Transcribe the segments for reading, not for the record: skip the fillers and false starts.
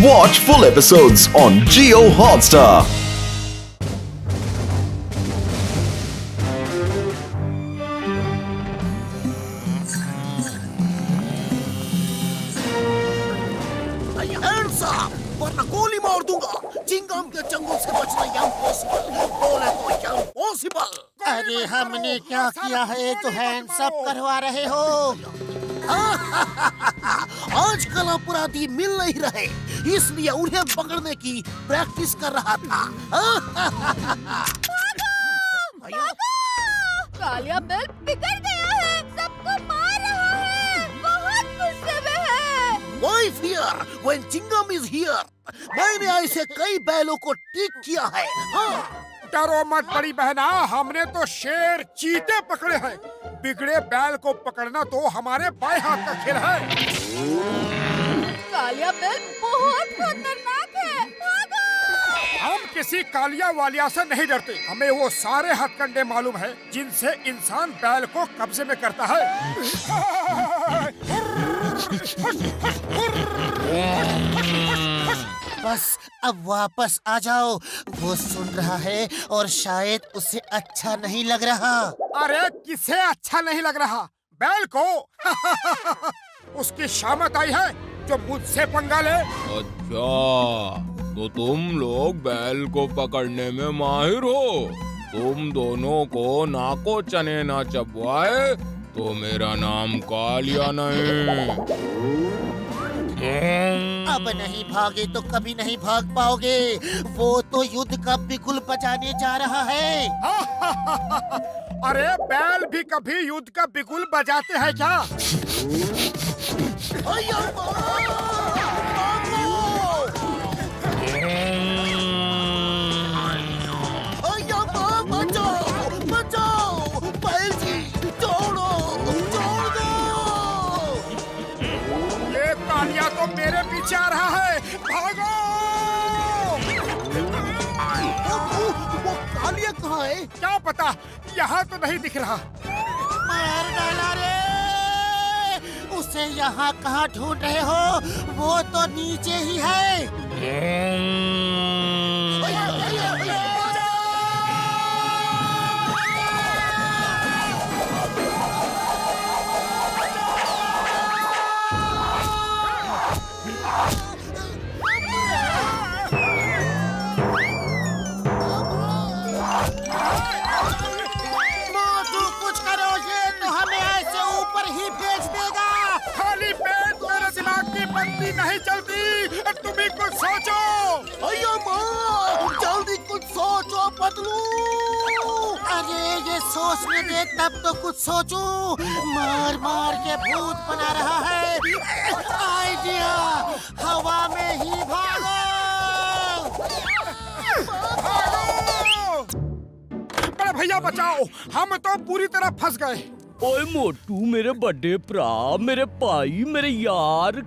Watch full episodes on Jio Hotstar. Hands up, वरना गोली मार दूंगा। चिंगम के चंगुल से बचना इम्पॉसिबल, बोले तो इम्पॉसिबल। अरे हमने क्या किया है तो हैंड्स अप करवा रहे हो? आजकल अपराधी मिल नहीं रहे, इसलिए उन्हें पकड़ने की प्रैक्टिस कर रहा था। कालिया बेल बिगड़ गया है, सबको मार रहा है, बहुत गुस्से में है। Why fear when Chingam is here? मैंने ऐसे कई बैलों को ठीक किया है। हाँ। डरो मत बड़ी बहना, हमने तो शेर चीते पकड़े हैं। बिगड़े बैल को पकड़ना तो हमारे बाएं हाथ का खेल है। कालिया बेल बहुत खतरनाक है, भागो। हम किसी कालिया वालिया से नहीं डरते, हमें वो सारे हथकंडे मालूम है जिनसे इंसान बैल को कब्जे में करता है। बस अब वापस आ जाओ, वो सुन रहा है और शायद उसे अच्छा नहीं लग रहा। अरे किसे अच्छा नहीं लग रहा? बैल को। उसकी शामत आई है जो मुझसे पंगा ले। अच्छा, तो तुम लोग बैल को पकड़ने में माहिर हो। तुम दोनों को नाको चने ना चबवाए तो मेरा नाम कालिया नहीं। अब नहीं भागे तो कभी नहीं भाग पाओगे। वो तो युद्ध का बिगुल बजाने जा रहा है। अरे बैल भी कभी युद्ध का बिगुल बजाते हैं क्या? बचाओ, बचाओ, बैल जी, छोड़ो, छोड़ दो। ये कालिया तो मेरे पीछे आ रहा है, भागो! वो कालिया कहाँ है? क्या पता, यहाँ तो नहीं दिख रहा। मार डाला रे! उसे यहाँ कहाँ ढूंढ रहे हो? वो तो नीचे ही है। मोटू कुछ करो, ये तो हमें ऐसे ऊपर ही भेज देगा। खाली पेट मेरे दिमाग की बत्ती नहीं चलती, तुम ही कुछ सोचो। अय्या माँ, जल्दी कुछ सोचो पतलू। अरे ये सोचने दे तब तो कुछ सोचूं। मार मार के भूत बना रहा है। आइडिया, हवा में ही भागो। बड़े भैया बचाओ, हम तो पूरी तरह फंस गए। ओए मोटू, मेरे बड़े भरा, मेरे भाई, मेरे यार,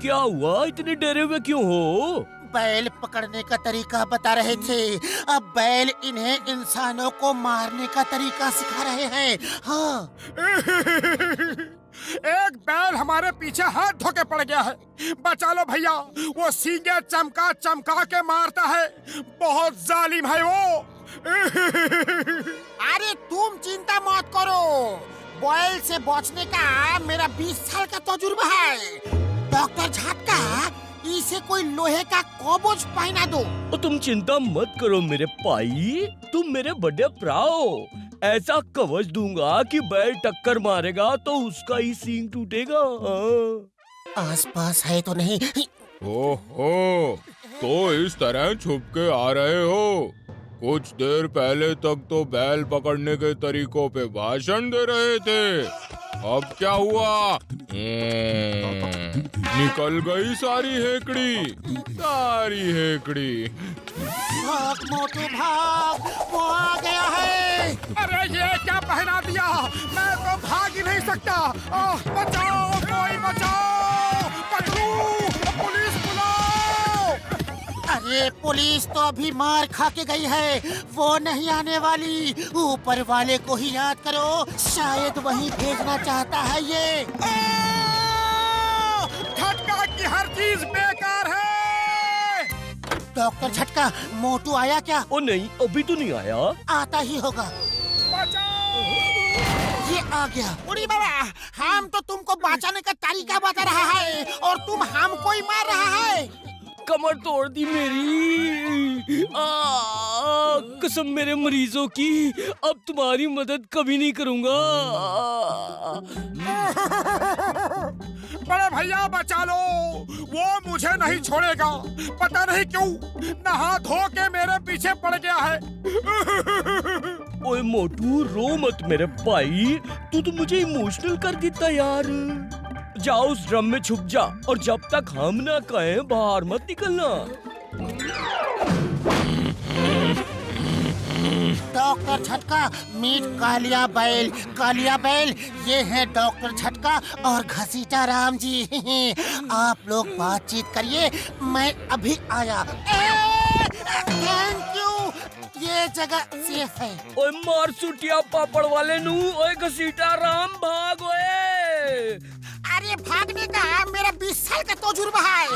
क्या हुआ? इतने डरे हुए क्यों हो? बैल पकड़ने का तरीका बता रहे थे, अब बैल इन्हें इंसानों को मारने का तरीका सिखा रहे हैं। हाँ। एक बैल हमारे पीछे हाथ धोके पड़ गया है, बचा लो भैया। वो सींगे चमका चमका के मारता है, बहुत जालिम है वो। अरे तुम चिंता मत करो, बैल से बचने का मेरा 20 साल का तजुर्बा है। डॉक्टर झटका, इसे कोई लोहे का कवच पहना दो। तो तुम चिंता मत करो मेरे भाई, तुम मेरे बड़े भरा हो। ऐसा कवच दूंगा कि बैल टक्कर मारेगा तो उसका ही सींग टूटेगा। आसपास है तो नहीं? ओहो, तो इस तरह छुप के आ रहे हो? कुछ देर पहले तक तो बैल पकड़ने के तरीकों पे भाषण दे रहे थे, अब क्या हुआ? निकल गई सारी हेकड़ी, सारी हेकड़ी। भाग मोटू भाग, वो आ गया है। अरे ये क्या पहना दिया, मैं तो भाग ही नहीं सकता। बचाओ, कोई बचाओ, पकड़ो, पुलिस बुलाओ। अरे पुलिस तो अभी मार खा के गई है, वो नहीं आने वाली। ऊपर वाले को ही याद करो, शायद वही भेजना चाहता है ये। झटका की हर चीज बेकार है। डॉक्टर झटका, मोटू आया क्या? ओ नहीं, अभी तो नहीं आया। आता ही होगा। बचाओ! ये आ गया। उड़ी बाबा, हम तो तुमको बचाने का तरीका बता रहा है और तुम हमको ही मार रहा है। कमर तोड़ दी मेरी। कसम मेरे मरीजों की, अब तुम्हारी मदद कभी नहीं करूंगा। बड़े भैया बचा लो, वो मुझे नहीं छोड़ेगा। पता नहीं क्यों नहा धो के मेरे पीछे पड़ गया है। ओए मोटू, रो मत मेरे भाई, तू तो मुझे इमोशनल कर देता यार। जाओ उस ड्रम में छुप जा और जब तक हम ना कहें बाहर मत निकलना। डॉक्टर झटका, मीट कालिया बैल, ये है डॉक्टर झटका और घसीटा राम जी। आप लोग बातचीत करिए, मैं अभी आया। थैंक यू, ये जगह सेफ है। ओए मार सुटिया पापड़ वाले नू, ओए घसीटा राम भाग ओए। अरे भागने का मेरा 20 साल का तजुर्बा है।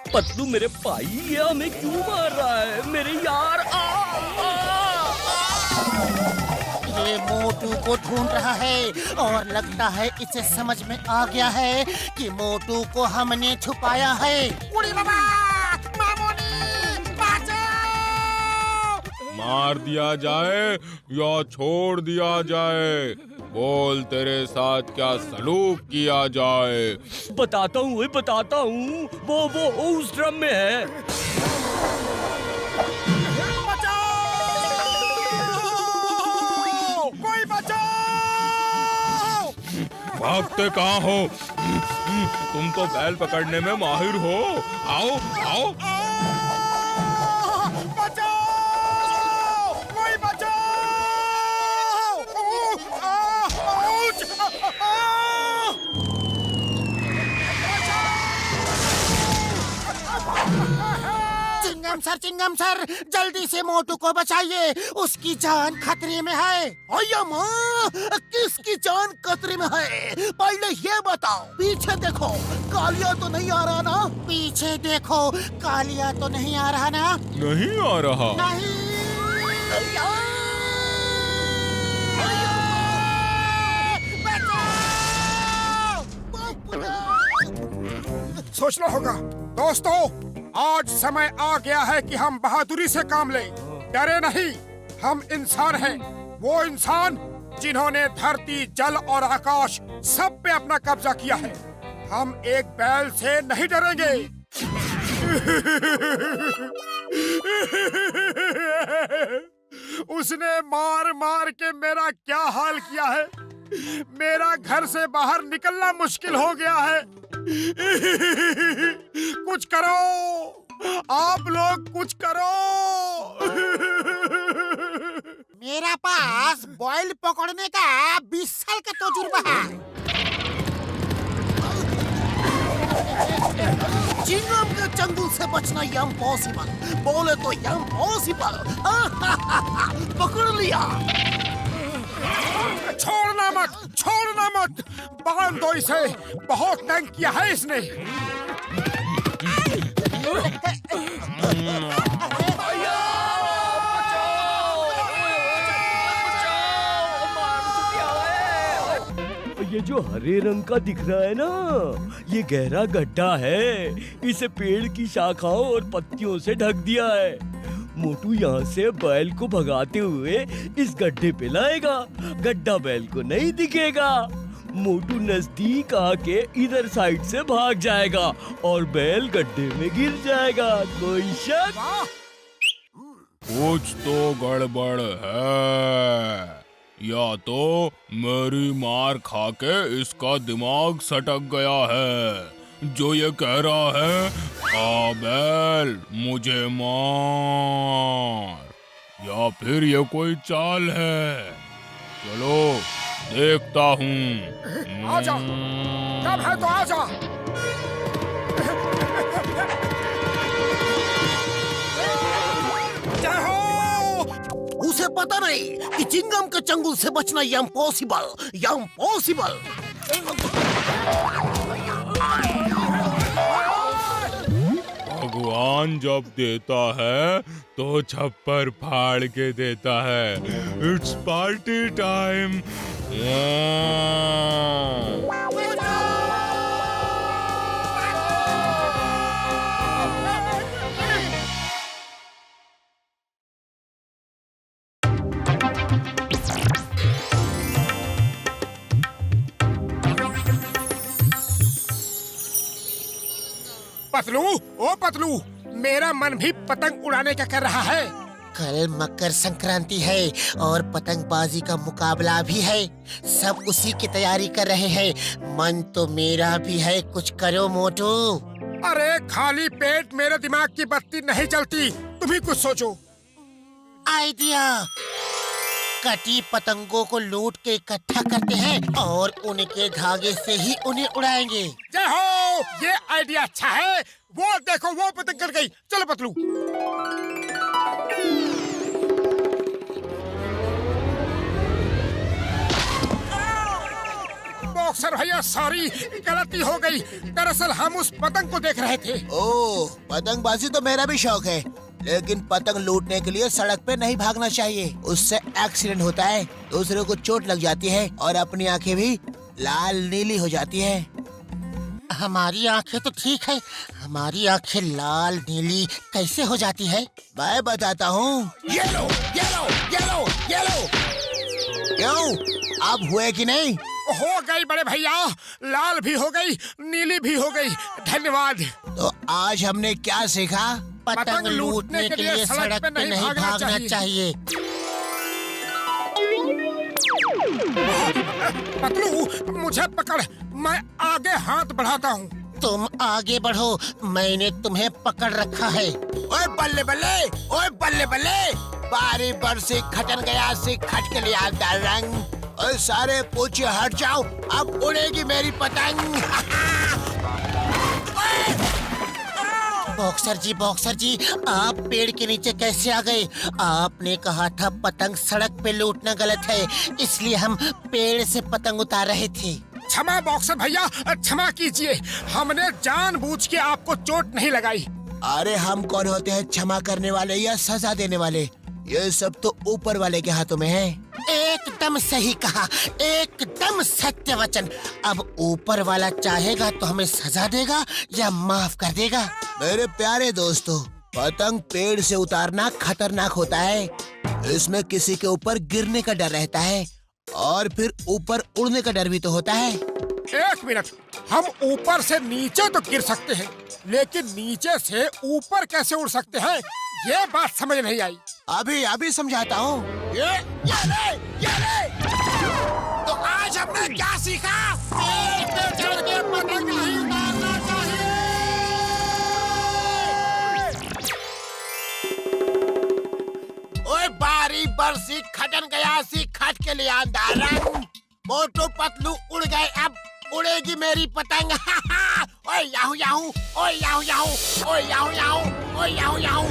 पतलू मेरे भाई, ये हमें क्यों मार रहा है मेरे यार? ये मोटू को ढूंढ रहा है और लगता है इसे समझ में आ गया है कि मोटू को हमने छुपाया है। उड़ी बाबा, मामोनी, बचाओ! मार दिया जाए या छोड़ दिया जाए? बोल, तेरे साथ क्या सलूक किया जाए? बताता हूँ, बताता हूँ। वो उस ड्रम में है। कोई बचाओ! भागते कहाँ हो? तुम तो बैल पकड़ने में माहिर हो। आओ आओ। बचाओ! कोई बचाओ! चिंगम सर, जल्दी से मोटू को बचाइए, उसकी जान खतरे में है। अय्या माँ, किसकी जान खतरे में है? पहले ये बताओ। पीछे देखो, कालिया तो नहीं आ रहा ना? पीछे देखो, कालिया तो नहीं आ रहा ना? नहीं आ रहा। नहीं। सोचना होगा दोस्तों, आज समय आ गया है कि हम बहादुरी से काम लें। डरे नहीं, हम इंसान हैं। वो इंसान जिन्होंने धरती, जल और आकाश सब पे अपना कब्जा किया है। हम एक बैल से नहीं डरेंगे। उसने मार मार के मेरा क्या हाल किया है। मेरा घर से बाहर निकलना मुश्किल हो गया है। कुछ करो, आप लोग कुछ करो। मेरा पास बॉयल पकड़ने का 20 साल का तजुर्बा है। चिंगम के चंगुल से बचना इम्पॉसिबल। बोले तो इम्पॉसिबल। पकड़ लिया। छोड़ना मत, बांध दो इसे। बहुत तंग किया है इसने। ये जो हरे रंग का दिख रहा है ना, ये गहरा गड्ढा है। इसे पेड़ की शाखाओं और पत्तियों से ढक दिया है। मोटू यहाँ से बैल को भगाते हुए इस गड्ढे पे लाएगा। गड्ढा बैल को नहीं दिखेगा। मोटू नजदीक आके इधर साइड से भाग जाएगा और बैल गड्ढे में गिर जाएगा। कोई शक? कुछ तो गड़बड़ है, या तो मेरी मार खा के इसका दिमाग सटक गया है जो ये कह रहा है आ बैल मुझे मार, या फिर ये कोई चाल है। चलो देखता हूँ। आजा, कब है तो आजा। जय हो। उसे पता नहीं कि चिंगम के चंगुल से बचना इम्पॉसिबल। वरदान जब देता है तो छप्पर फाड़ के देता है। It's party time. पतलू, ओ पतलू, मेरा मन भी पतंग उड़ाने का कर रहा है। कल मकर संक्रांति है और पतंगबाजी का मुकाबला भी है। सब उसी की तैयारी कर रहे हैं। मन तो मेरा भी है, कुछ करो मोटू। अरे खाली पेट मेरे दिमाग की बत्ती नहीं चलती, तुम ही कुछ सोचो। आइडिया। कटी पतंगों को लूट के इकट्ठा करते हैं और उनके धागे से ही उन्हें उड़ाएंगे। जय हो, ये आइडिया अच्छा है। वो देखो, वो पतंग कट गई। चलो पतलू। बॉक्सर भैया सॉरी, गलती हो गई। दरअसल हम उस पतंग को देख रहे थे। ओह, पतंगबाजी तो मेरा भी शौक है, लेकिन पतंग लूटने के लिए सड़क पे नहीं भागना चाहिए। उससे एक्सीडेंट होता है, दूसरे को चोट लग जाती है और अपनी आंखें भी लाल नीली हो जाती है। हमारी आंखें तो ठीक है, हमारी आंखें लाल नीली कैसे हो जाती है? मैं बताता हूँ। Yellow yellow yellow yellow. क्यों, अब हुए कि नहीं? हो गई बड़े भैया, लाल भी हो गई, नीली भी हो गई। धन्यवाद। तो आज हमने क्या सीखा? पतंग लूटने के लिए सड़क पे नहीं भागना चाहिए। पतलू, मुझे पकड़, मैं आगे हाथ बढ़ाता हूँ। तुम आगे बढ़ो, मैंने तुम्हें पकड़ रखा है। ओए बल्ले बल्ले, ओए बल्ले बल्ले। बारी बरसी खटन गया से खट के लिए आता रंग। ओए सारे पूछे हट जाओ, अब उड़ेगी मेरी पतंग। बॉक्सर जी, आप पेड़ के नीचे कैसे आ गए? आपने कहा था पतंग सड़क पे लूटना गलत है, इसलिए हम पेड़ से पतंग उतार रहे थे। क्षमा बॉक्सर भैया, क्षमा कीजिए। हमने जानबूझ के आपको चोट नहीं लगाई। अरे हम कौन होते हैं क्षमा करने वाले या सजा देने वाले? ये सब तो ऊपर वाले के हाथों में है। एकदम सही कहा, एकदम सत्य वचन। अब ऊपर वाला चाहेगा तो हमें सजा देगा या माफ कर देगा। मेरे प्यारे दोस्तों, पतंग पेड़ से उतारना खतरनाक होता है। इसमें किसी के ऊपर गिरने का डर रहता है और फिर ऊपर उड़ने का डर भी तो होता है। एक मिनट, हम ऊपर से नीचे तो गिर सकते हैं, लेकिन नीचे से ऊपर कैसे उड़ सकते हैं? ये बात समझ नहीं आई। अभी समझाता हूँ। ये ले। तो आज हमने क्या सीखा? पेड़ पे चढ़ के पतंग नहीं उतारना चाहिए। ओए बारी बरसी खटन गया सी खट के लिए अंधारंग। मोटू पतलू उड़ गए, अब उड़ेगी मेरी पतंग। ओए याहू याहू, ओए याहू याहू, ओए याहू याहू, ओए याहू याहू।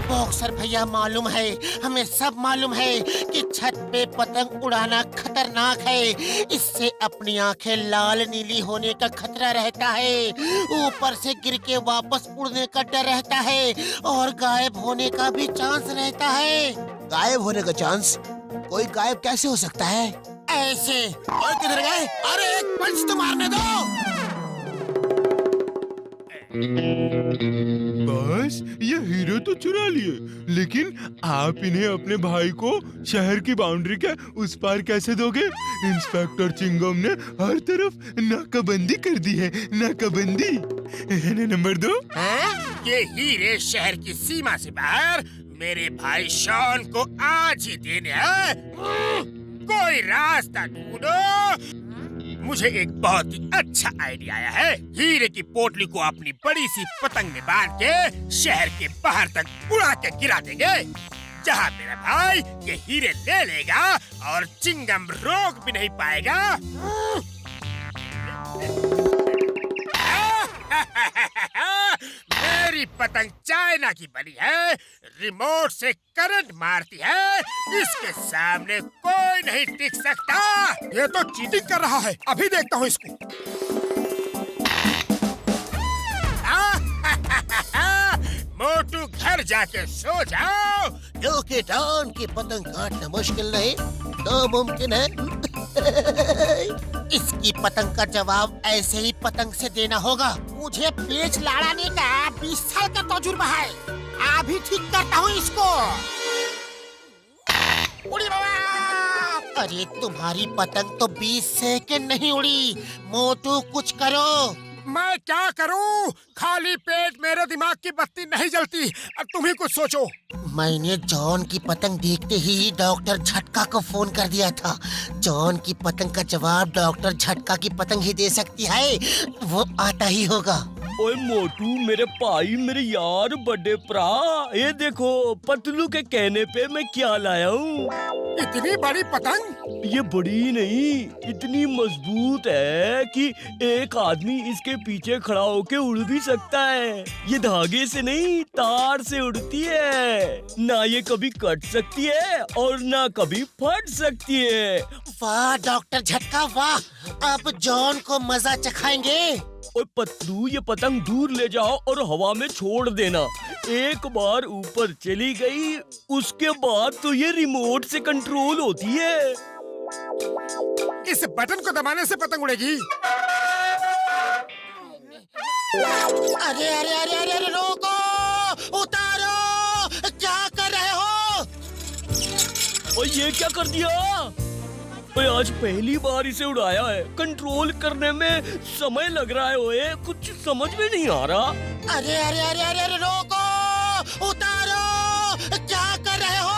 बॉक्सर भैया, मालूम है, हमें सब मालूम है कि छत पे पतंग उड़ाना खतरनाक है। इससे अपनी आंखें लाल नीली होने का खतरा रहता है, ऊपर से गिर के वापस उड़ने का डर रहता है और गायब होने का भी चांस रहता है। गायब होने का चांस? कोई गायब कैसे हो सकता है? ऐसे। और किधर गए? अरे एक पंच तो मारने दो। बस ये हीरो तो चुरा लिए, लेकिन आप इन्हें अपने भाई को शहर की बाउंड्री के उस पार कैसे दोगे? इंस्पेक्टर चिंगम ने हर तरफ नाकाबंदी कर दी है, नाकाबंदी। नंबर 2, ये हीरे शहर की सीमा से बाहर मेरे भाई शॉन को आज ही देने हैं। कोई रास्ता ढूंढो। मुझे एक बहुत ही अच्छा आइडिया आया है। हीरे की पोटली को अपनी बड़ी सी पतंग में बांध के शहर के बाहर तक उड़ा के गिरा देंगे, जहाँ मेरा भाई ये हीरे ले लेगा और चिंगम रोक भी नहीं पाएगा। मेरी पतंग चाइना की बनी है, रिमोट से करंट मारती है, इसके सामने कोई नहीं टिक सकता। ये तो चीटिंग कर रहा है, अभी देखता हूँ इसको। घर जाके सो जाओ। क्योंकि डॉन की पतंग काटना मुश्किल नहीं, नामुमकिन है। इसकी पतंग का जवाब ऐसे ही पतंग से देना होगा। मुझे पेच लड़ाने का 20 साल का तजुर्बा है। अभी ठीक करता हूँ इसको। उड़ी बाबा! अरे तुम्हारी पतंग तो 20 सेकंड नहीं उड़ी। मोटू कुछ करो। मैं क्या करूं? खाली पेट मेरे दिमाग की बत्ती नहीं जलती। अब तुम ही कुछ सोचो। मैंने जॉन की पतंग देखते ही डॉक्टर झटका को फोन कर दिया था। जॉन की पतंग का जवाब डॉक्टर झटका की पतंग ही दे सकती है। वो आता ही होगा। ओए मोटू, मेरे भाई, मेरे यार, बड़े भरा, ये देखो पतलू के कहने पे मैं क्या लाया हूँ। इतनी बड़ी पतंग? ये बड़ी नहीं, इतनी मजबूत है कि एक आदमी इसके पीछे खड़ा होके उड़ भी सकता है। ये धागे से नहीं, तार से उड़ती है। ना ये कभी कट सकती है और ना कभी फट सकती है। वाह डॉक्टर झटका वाह! अब जॉन को मजा चखाएंगे। और पतलू, ये पतंग दूर ले जाओ और हवा में छोड़ देना। एक बार ऊपर चली गई, उसके बाद तो ये रिमोट से कंट्रोल होती है। इस बटन को दबाने से पतंग उड़ेगी। अरे अरे अरे अरे अरे रोको! उतारो! क्या कर रहे हो? और ये क्या कर दिया? ओए, आज पहली बार इसे उड़ाया है। कंट्रोल करने में समय लग रहा है। ओए, कुछ समझ में नहीं आ रहा। अरे अरे अरे अरे अरे रोको! उतारो! क्या कर रहे हो?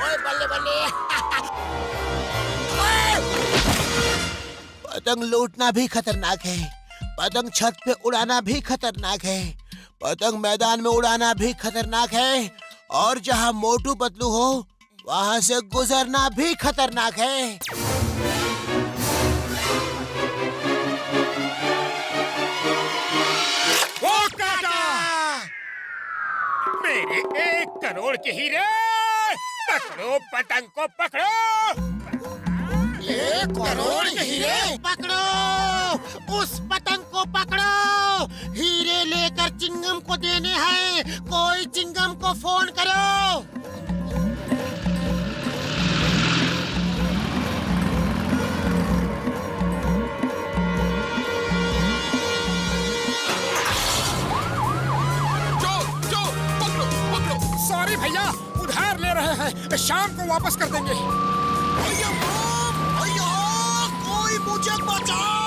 ओए बल्ले बल्ले! पतंग लूटना भी खतरनाक है। पतंग छत पे उड़ाना भी खतरनाक है। पतंग मैदान में उड़ाना भी खतरनाक है। और जहाँ मोटू पतलू हो, वहाँ से गुजरना भी खतरनाक है। वो काटा! मेरे 1 करोड़ के हीरे! पकड़ो पतंग को, पकड़ो! 1 करोड़ के हीरे पकड़ो! उस पतंग को पकड़ो! हीरे लेकर चिंगम को देने हैं। कोई चिंगम को फोन करो। सॉरी भैया, उधार ले रहे हैं। शाम को वापस कर देंगे। कोई मुझे बचाओ!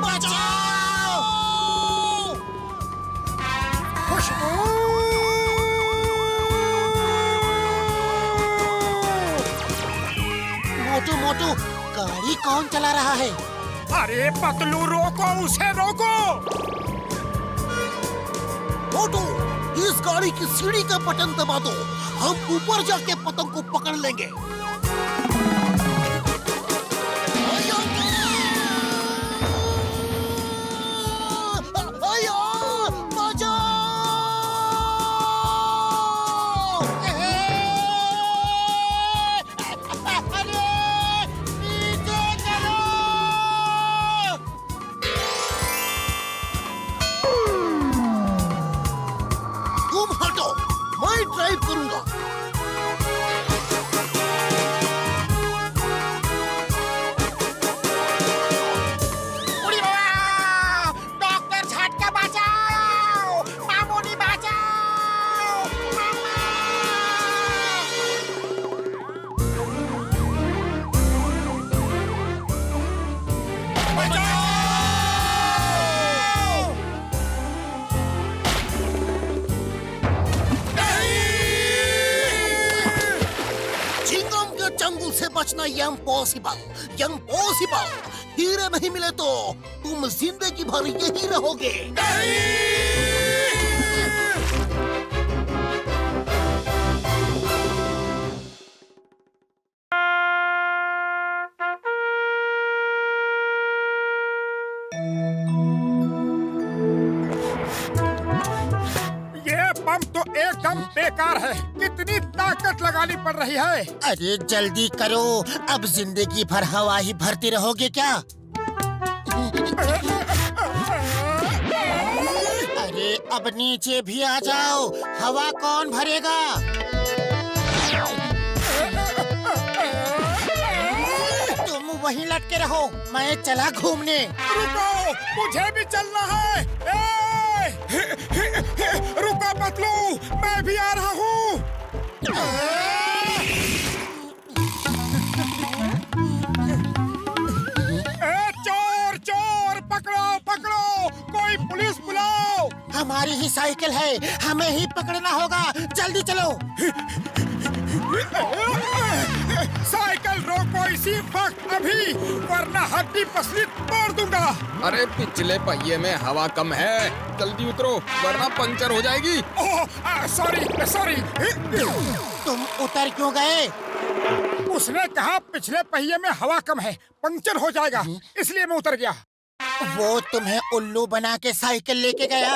बचाओ! खुशबू! मोटू मोटू, गाड़ी कौन चला रहा है? अरे पतलू, रोको उसे, रोको! मोटू, इस गाड़ी की सीढ़ी का बटन दबा दो। हम ऊपर जाके पतंग को पकड़ लेंगे। तुम हटो, मैं ड्राइव करूंगा। उड़ी बाबा! डॉक्टर झटका बचाओ! मामूली बचाओ! मामा! चिंगम के चंगुल से बचना इम्पॉसिबल, इम्पॉसिबल। हीरे नहीं मिले तो तुम जिंदगी भर यही रहोगे। काम तो एकदम बेकार है। कितनी ताकत लगानी पड़ रही है। अरे जल्दी करो, अब जिंदगी भर हवा ही भरती रहोगे क्या? अरे अब नीचे भी आ जाओ, हवा कौन भरेगा? तुम वहीं लटके रहो, मैं चला घूमने। रुको, मुझे भी चलना है। रुको पतलू, मैं भी आ रहा हूँ। चोर चोर, पकड़ो पकड़ो, कोई पुलिस बुलाओ। हमारी ही साइकिल है, हमें ही पकड़ना होगा, जल्दी चलो। साइकिल रोको इसी वक्त अभी, वरना हड्डी पसली तोड़ दूंगा। अरे पिछले पहिए में हवा कम है, जल्दी उतरो वरना पंचर हो जाएगी। Sorry sorry. तुम उतर क्यों गए? उसने कहा पिछले पहिए में हवा कम है, पंचर हो जाएगा, इसलिए मैं उतर गया। वो तुम्हें उल्लू बना के साइकिल लेके गया।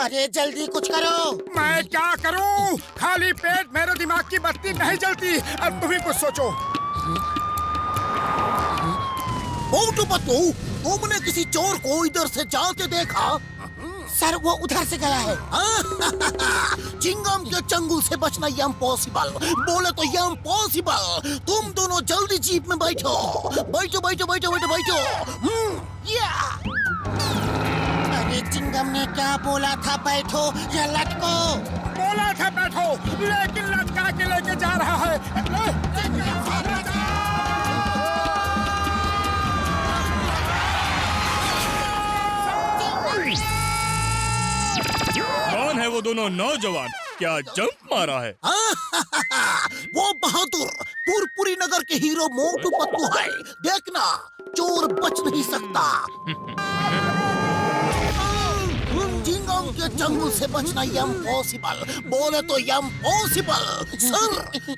अरे जल्दी कुछ करो। मैं क्या करूं? खाली पेट मेरे दिमाग की बत्ती नहीं जलती। अब तुम ही कुछ सोचो। मोटू पतलू, तुमने किसी चोर को इधर से जाते देखा? सर वो उधर से गया है। चिंगम के चंगुल से बचना इम्पॉसिबल। बोले तो इम्पॉसिबल। तुम दोनों जल्दी जीप में बैठो। बैठो बैठो बैठो बैठो बैठो। अरे चिंगम ने क्या बोला था, बैठो या लटको? बोला था बैठो, लेकिन लटका के लेके जा रहा है। कौन है वो दोनों नौजवान? क्या जंप मारा है? वो बहादुर पुरपुरी नगर के हीरो मोटू पतलू है। देखना, चोर बच नहीं सकता। चिंगम के चंगुल से बचना इम्पॉसिबल। बोले तो इम्पॉसिबल। सर,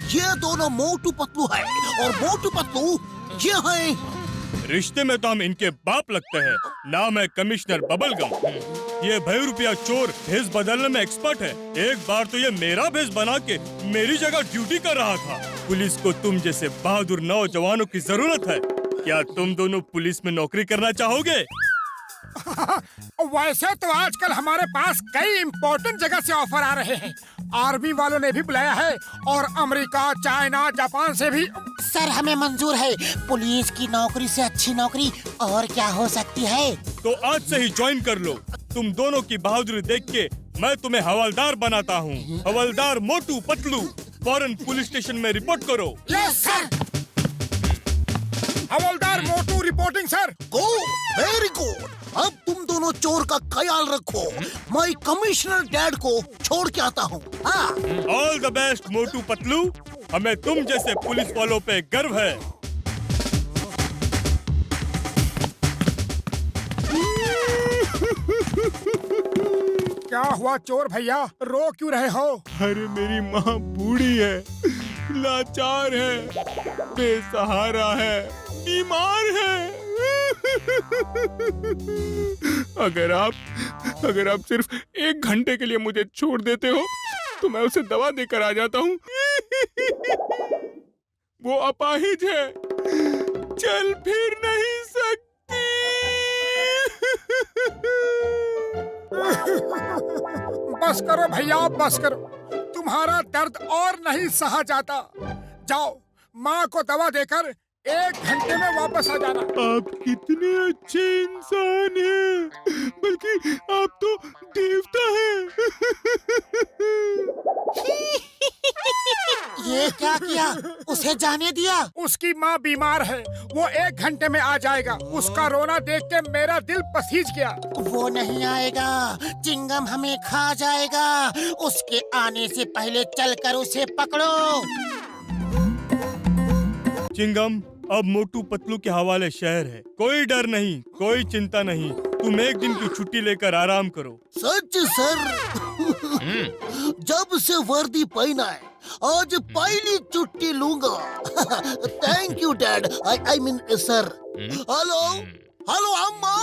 ये दोनों मोटू पतलू है और मोटू पतलू ये है। रिश्ते में तो हम इनके बाप लगते हैं। नाम है कमिश्नर बबलगम। ये ₹2 चोर भेष बदलने में एक्सपर्ट है। एक बार तो ये मेरा भेष बना के मेरी जगह ड्यूटी कर रहा था। पुलिस को तुम जैसे बहादुर नौजवानों की जरूरत है। क्या तुम दोनों पुलिस में नौकरी करना चाहोगे? वैसे तो आजकल हमारे पास कई इम्पोर्टेंट जगह से ऑफर आ रहे हैं। आर्मी वालों ने भी बुलाया है और अमेरिका, चाइना, जापान से भी। सर हमें मंजूर है। पुलिस की नौकरी से अच्छी नौकरी और क्या हो सकती है? तो आज से ही ज्वाइन कर लो। तुम दोनों की बहादुरी देख के मैं तुम्हें हवलदार बनाता हूँ। हवलदार मोटू पतलू, फौरन पुलिस स्टेशन में रिपोर्ट करो। Yes sir. हवलदार Motu reporting sir. Go, very good. अब तुम दोनों चोर का ख्याल रखो। मैं कमिश्नर डैड को छोड़ के आता हूँ। All the best Motu Patlu. हमें तुम जैसे पुलिस वालों पे गर्व है। क्या हुआ चोर भैया, रो क्यों रहे हो? अरे मेरी माँ बूढ़ी है, लाचार है, बेसहारा है, बीमार है। अगर आप सिर्फ 1 घंटे के लिए मुझे छोड़ देते हो तो मैं उसे दवा देकर आ जाता हूँ। वो अपाहिज है, चल फिर नहीं सकती। बस करो भैया, बस करो। तुम्हारा दर्द और नहीं सहा जाता। जाओ, माँ को दवा देकर 1 घंटे में वापस आ जाना। आप कितने अच्छे इंसान हैं, बल्कि आप तो देवता हैं। ये क्या किया? उसे जाने दिया? उसकी माँ बीमार है, वो 1 घंटे में आ जाएगा। उसका रोना देख के मेरा दिल पसीज गया। वो नहीं आएगा, चिंगम हमें खा जाएगा। उसके आने से पहले चलकर उसे पकड़ो। चिंगम अब मोटू पतलू के हवाले शहर है। कोई डर नहीं, कोई चिंता नहीं। तुम 1 दिन की छुट्टी लेकर आराम करो। सच सर। जब से वर्दी पहना है, आज पहली छुट्टी लूंगा। Thank you dad, I mean sir. Hello hello अम्मा,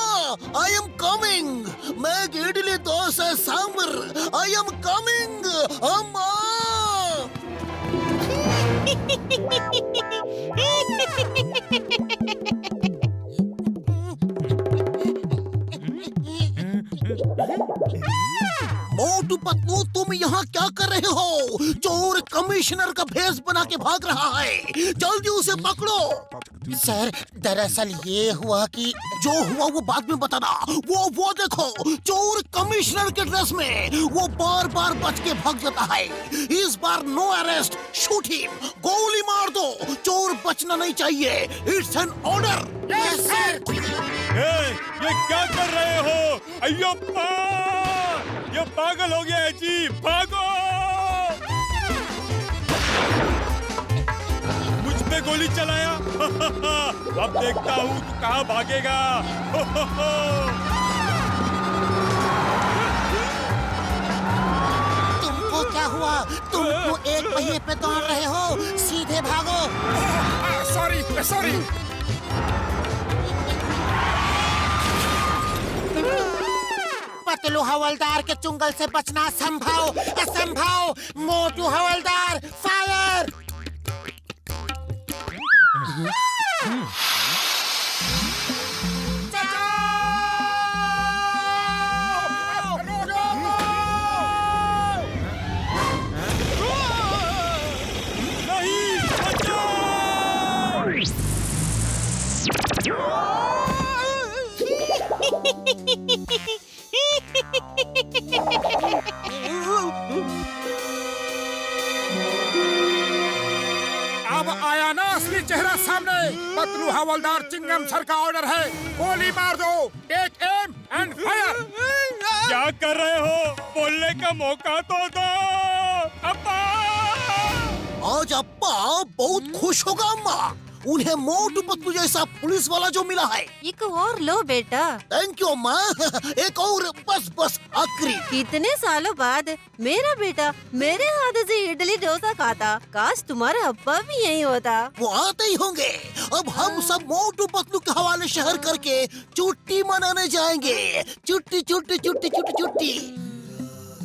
आई एम कमिंग। मैं idli dosa sambar, I am coming. अम्मा। मोटू पतलू, तुम यहाँ क्या कर रहे हो? चोर कमिश्नर का भेष बना के भाग रहा है, जल्दी उसे पकड़ो। सर, दरअसल ये हुआ कि जो हुआ वो बाद में बताना। वो देखो, चोर कमिश्नर के ड्रेस में वो बार बार बच के भाग जाता है। इस बार नो अरेस्ट, शूट हिम, गोली मार दो, चोर बचना नहीं चाहिए। It's an order. Yes sir. ये क्या कर रहे हो? अय्योप्पा, ये पागल हो गया है जी, भागो! मुझ पे गोली चलाया। अब देखता हूँ तू कहाँ भागेगा। तुमको क्या हुआ? तुम तो एक पहिए पे दौड़ रहे हो, सीधे भागो। सॉरी। पतलू हवलदार के चुंगल से बचना असंभव, असंभव। मोटू हवलदार, फायर! नहीं, अब आया ना असली चेहरा सामने। पतलू हवलदार चिंगम सर का ऑर्डर है, गोली मार दो। Take aim and fire. क्या कर रहे हो? बोलने का मौका तो दो। अब्बा! आज अप्पा बहुत खुश होगा अम्मा। उन्हें मोटू पतलू जैसा पुलिस वाला जो मिला है। एक और लो बेटा। थैंक यू अम्मा। एक और, बस आखिरी। कितने सालों बाद मेरा बेटा मेरे हाथ से इडली डोसा खाता। काश तुम्हारा अब्बा भी यही होता। वो आते ही होंगे। अब हम सब मोटू पतलू के हवाले शहर करके छुट्टी मनाने जाएंगे। छुट्टी छुट्टी छुट्टी छुट्टी छुट्टी।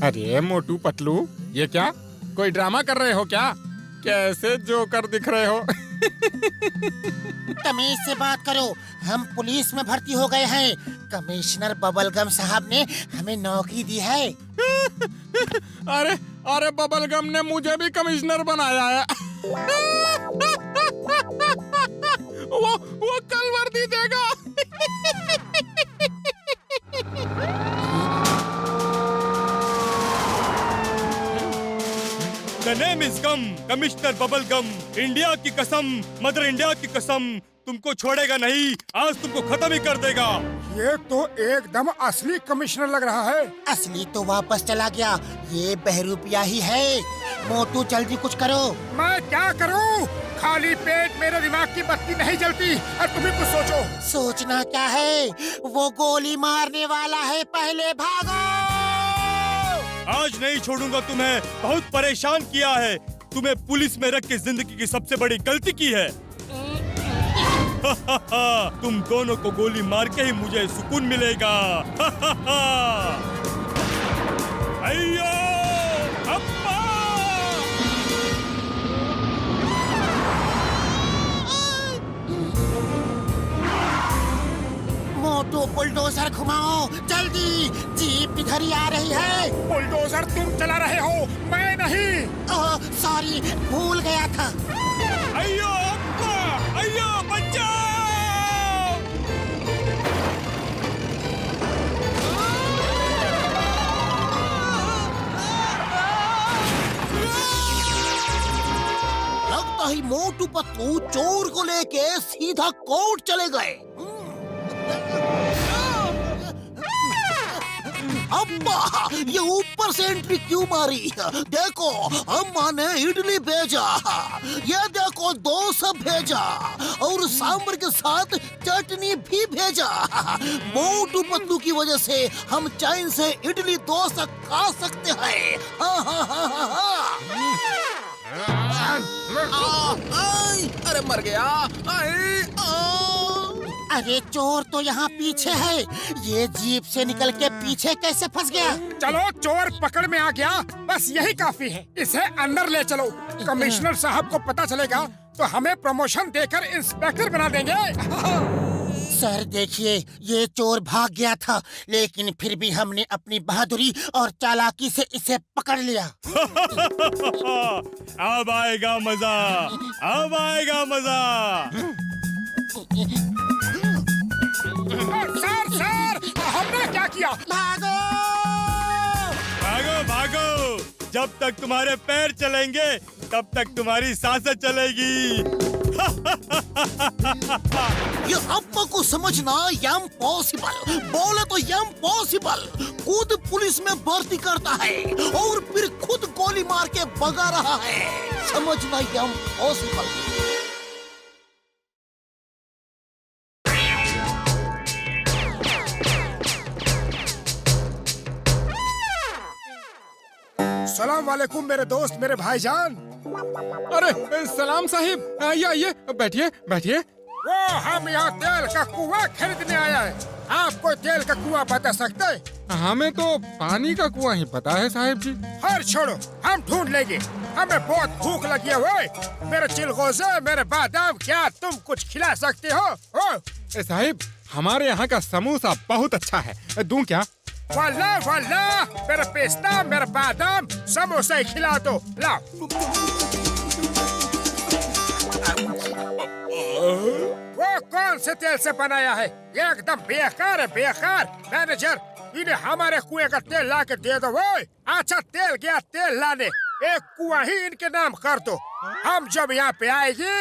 अरे मोटू पतलू, ये क्या कोई ड्रामा कर रहे हो क्या? कैसे जोकर दिख रहे हो? तमीज से बात करो, हम पुलिस में भर्ती हो गए हैं। कमिश्नर बबलगम साहब ने हमें नौकरी दी है। अरे बबलगम ने मुझे भी कमिश्नर बनाया है। वो कल वर्दी देगा। The name is gum, commissioner bubble gum. India की कसम, मदर इंडिया की कसम, तुमको छोड़ेगा नहीं, आज तुमको खत्म ही कर देगा। ये तो एकदम असली कमिश्नर लग रहा है। असली तो वापस चला गया, ये बहरूपिया ही है। मोटू जल्दी कुछ करो। मैं क्या करूं? खाली पेट मेरे दिमाग की बत्ती नहीं जलती। और तुम्हें कुछ सोचो। सोचना क्या है? वो गोली मारने वाला है, पहले भागो। आज नहीं छोड़ूंगा तुम्हें, बहुत परेशान किया है। तुम्हें पुलिस में रख के जिंदगी की सबसे बड़ी गलती की है। तुम दोनों को गोली मार के ही मुझे सुकून मिलेगा। अय्यो! अप्पा! मोटू बुलडोजर घुमाओ जल्दी, जीप इधर ही आ रही है। बुलडोजर तुम चला रहे हो, मैं नहीं। सॉरी, भूल गया था। अय्यो अप्पा! अय्यो बचाओ! लगता ही मोटू पतलू चोर को लेके सीधा कोर्ट चले गए। अम्मा, ये ऊपर से एंट्री क्यों मारी? देखो, अम्मा ने इडली भेजा, ये देखो डोसा भेजा, और सांभर के साथ चटनी भी भेजा। मोटू पतलू की वजह से हम चैन से इडली डोसा खा सकते हैं। हाँ हाँ हाँ हाँ हाँ। अरे मर गया। अरे चोर तो यहाँ पीछे है, ये जीप से निकल के पीछे कैसे फंस गया? चलो चोर पकड़ में आ गया, बस यही काफी है। इसे अंदर ले चलो। कमिश्नर साहब को पता चलेगा तो हमें प्रमोशन देकर इंस्पेक्टर बना देंगे। सर देखिए, ये चोर भाग गया था, लेकिन फिर भी हमने अपनी बहादुरी और चालाकी से इसे पकड़ लिया। अब आएगा मजा, अब आएगा मजा। सर हमने क्या किया? भागो! भागो भागो, जब तक तुम्हारे पैर चलेंगे तब तक तुम्हारी सांसें चलेगी। ये आपको को समझना इम्पॉसिबल, बोले तो इम्पॉसिबल। खुद पुलिस में भर्ती करता है और फिर खुद गोली मार के भगा रहा है, समझना इम्पॉसिबल। सलाम वालेकुम मेरे दोस्त, मेरे भाईजान। अरे सलाम साहिब, आइए आइए, बैठिए बैठिए। वो हम यहाँ तेल का कुआं खरीदने आया है। आप कोई तेल का कुआं बता सकते हैं? हमें तो पानी का कुआं ही पता है साहिब जी। हर छोड़ो, हम ढूंढ लेंगे। हमें बहुत भूख लगी है। वो मेरे चिलगोजे, मेरे बादाम, क्या तुम कुछ खिला सकते हो? साहिब, हमारे यहाँ का समोसा बहुत अच्छा है, दूं क्या? वाला वाला, मेरा पिस्ता, मेरा बादाम, समोसा ही खिला दो। लाओ। वो कौन से तेल से बनाया है? ये एकदम बेकार है, बेकार। मैनेजर, इन्हें हमारे कुएं का तेल ला के दे दो। वो अच्छा, तेल गया तेल लाने, एक कुआं ही इनके नाम कर दो। हम जब यहाँ पे आएगी,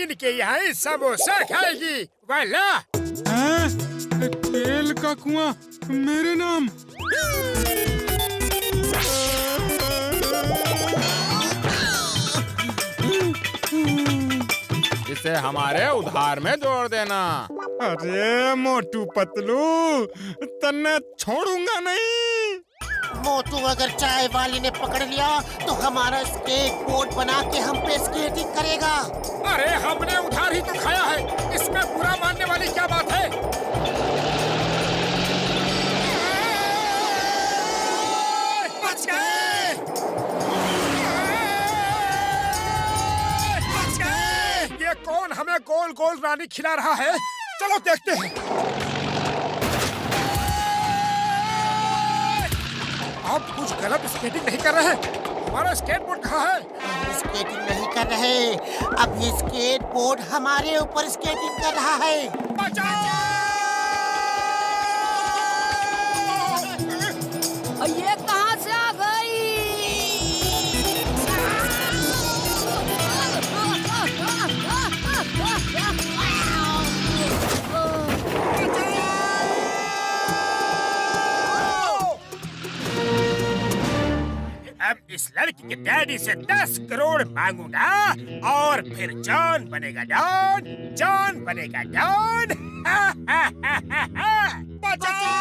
इनके यहाँ ही समोसा खाएगी। वाला। तेल का कुआं मेरे नाम? इसे हमारे उधार में जोड़ देना। अरे मोटू पतलू, तन्ने छोड़ूंगा नहीं। मोटू, अगर चाय वाली ने पकड़ लिया तो हमारा स्केट बोर्ड बना के हम पे स्केटिंग करेगा। अरे हमने उधार ही तो खाया है, इसमें बुरा मानने वाली क्या बात है? बच गए! बच गए! ये कौन हमें गोल गोल रानी खिला रहा है? चलो देखते हैं। आप कुछ गलत स्केटिंग नहीं कर रहे? हमारा स्केटबोर्ड कहाँ है? स्केटिंग नहीं कर रहे, अब ये स्केट बोर्ड हमारे ऊपर स्केटिंग कर रहा है। बचाओ! ये कहाँ से आ गई? अब इस लड़की के डैडी से 10 करोड़ मांगूंगा और फिर जॉन बनेगा डॉन, जॉन बनेगा डॉन। बचाओ!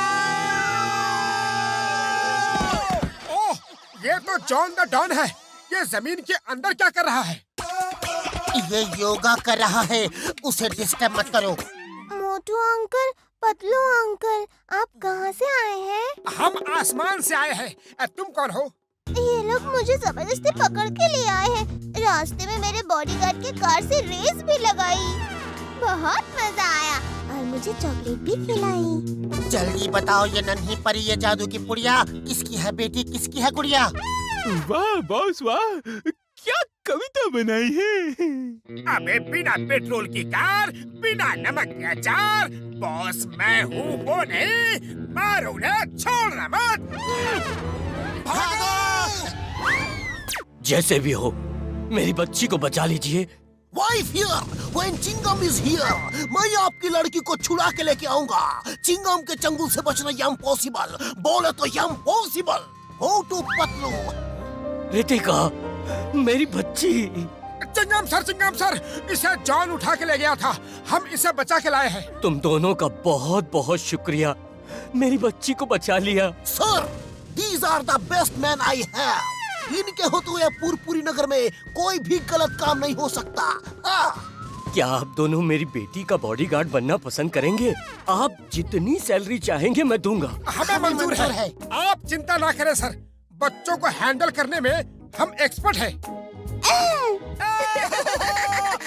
ओह, ये तो जॉन द डॉन है। ये जमीन के अंदर क्या कर रहा है? ये योगा कर रहा है, उसे डिस्टर्ब मत करो। मोटू अंकल, पतलू अंकल, आप कहाँ से आए हैं? हम आसमान से आए हैं। तुम कौन हो? ये लोग मुझे जबरदस्ती पकड़ के ले आए हैं। रास्ते में मेरे बॉडीगार्ड के कार से रेस भी लगाई। बहुत मजा आया और मुझे चॉकलेट भी खिलाई। जल्दी बताओ, ये नन्ही परी, ये जादू की पुड़िया किसकी है बेटी, किसकी है गुड़िया? वाह बॉस वाह, क्या कविता बनाई है। अबे बिना पेट्रोल की कार, बिना नमक के अचार, बॉस मैं हूँ वो नहीं, मारो उन्हें, छोड़ना मत। भागो! जैसे भी हो, मेरी बच्ची को बचा लीजिए। Wife here, when Chingam is here, मैं आपकी लड़की को छुड़ा के लेके आऊंगा। चिंगम के चंगुल से बचना इम्पॉसिबल, बोले तो इम्पॉसिबल। मोटू पतलू। रितिका, मेरी बच्ची। चिंगम सर, इसे जॉन उठा के ले गया था, हम इसे बचा के लाए हैं। तुम दोनों का बहुत बहुत शुक्रिया, मेरी बच्ची को बचा लिया। Sir, these are the best men I have. इनके होते हुए पूरी नगर में कोई भी गलत काम नहीं हो सकता। क्या आप दोनों मेरी बेटी का बॉडीगार्ड बनना पसंद करेंगे? आप जितनी सैलरी चाहेंगे मैं दूंगा। हमें मंजूर है। आप चिंता ना करें सर, बच्चों को हैंडल करने में हम एक्सपर्ट हैं।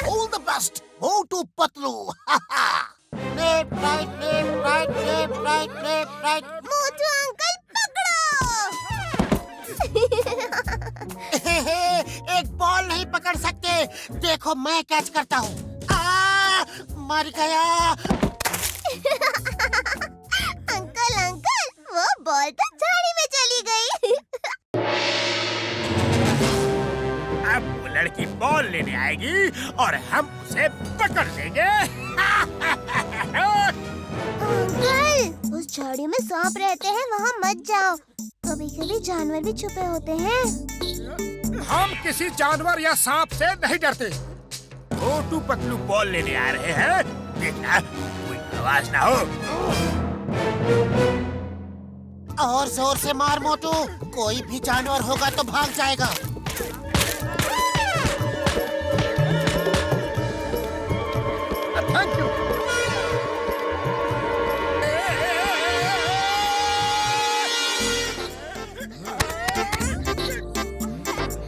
All the best Motu Patlu. Left right left right left right left right. Motu uncle पकड़ो। एक बॉल नहीं पकड़ सकते, देखो मैं कैच करता हूँ। मर गया। अंकल अंकल वो बॉल तो झाड़ी में चली गई। अब वो लड़की बॉल लेने आएगी और हम उसे पकड़ लेंगे। अंकल उस झाड़ी में सांप रहते हैं, वहाँ मत जाओ, कभी कभी जानवर भी छुपे होते हैं। हम किसी जानवर या सांप से नहीं डरते। मोटू पतलू बॉल लेने आ रहे हैं, देखना कोई आवाज ना हो। और जोर से मार मोटू, कोई भी जानवर होगा तो भाग जाएगा। Thank you.